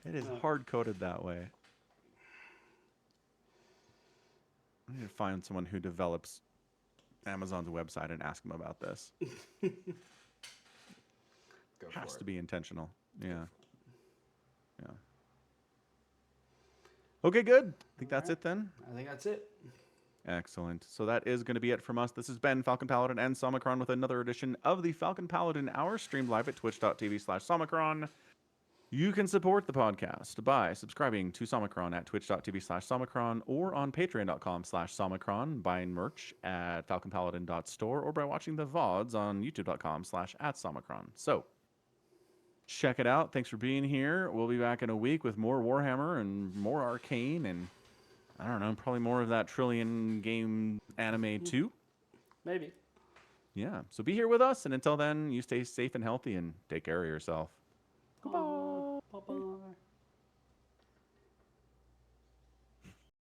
It is hard coded that way. I need to find someone who develops Amazon's website and ask them about this. Go Has for to it. be intentional. Yeah. Okay, good. I think that's it then. I think that's it. Excellent. So that is going to be it from us. This has been Falcon Paladin and Somicron with another edition of the Falcon Paladin Hour, streamed live at twitch.tv/Somicron. You can support the podcast by subscribing to Somicron at twitch.tv/Somicron or on patreon.com/Somicron, buying merch at falconpaladin.store, or by watching the VODs on youtube.com/@Somicron. So, check it out. Thanks for being here. We'll be back in a week with more Warhammer and more Arcane and I don't know, probably more of that Trillion game anime too. Maybe. Yeah. So be here with us, and until then, you stay safe and healthy and take care of yourself. Bye-bye.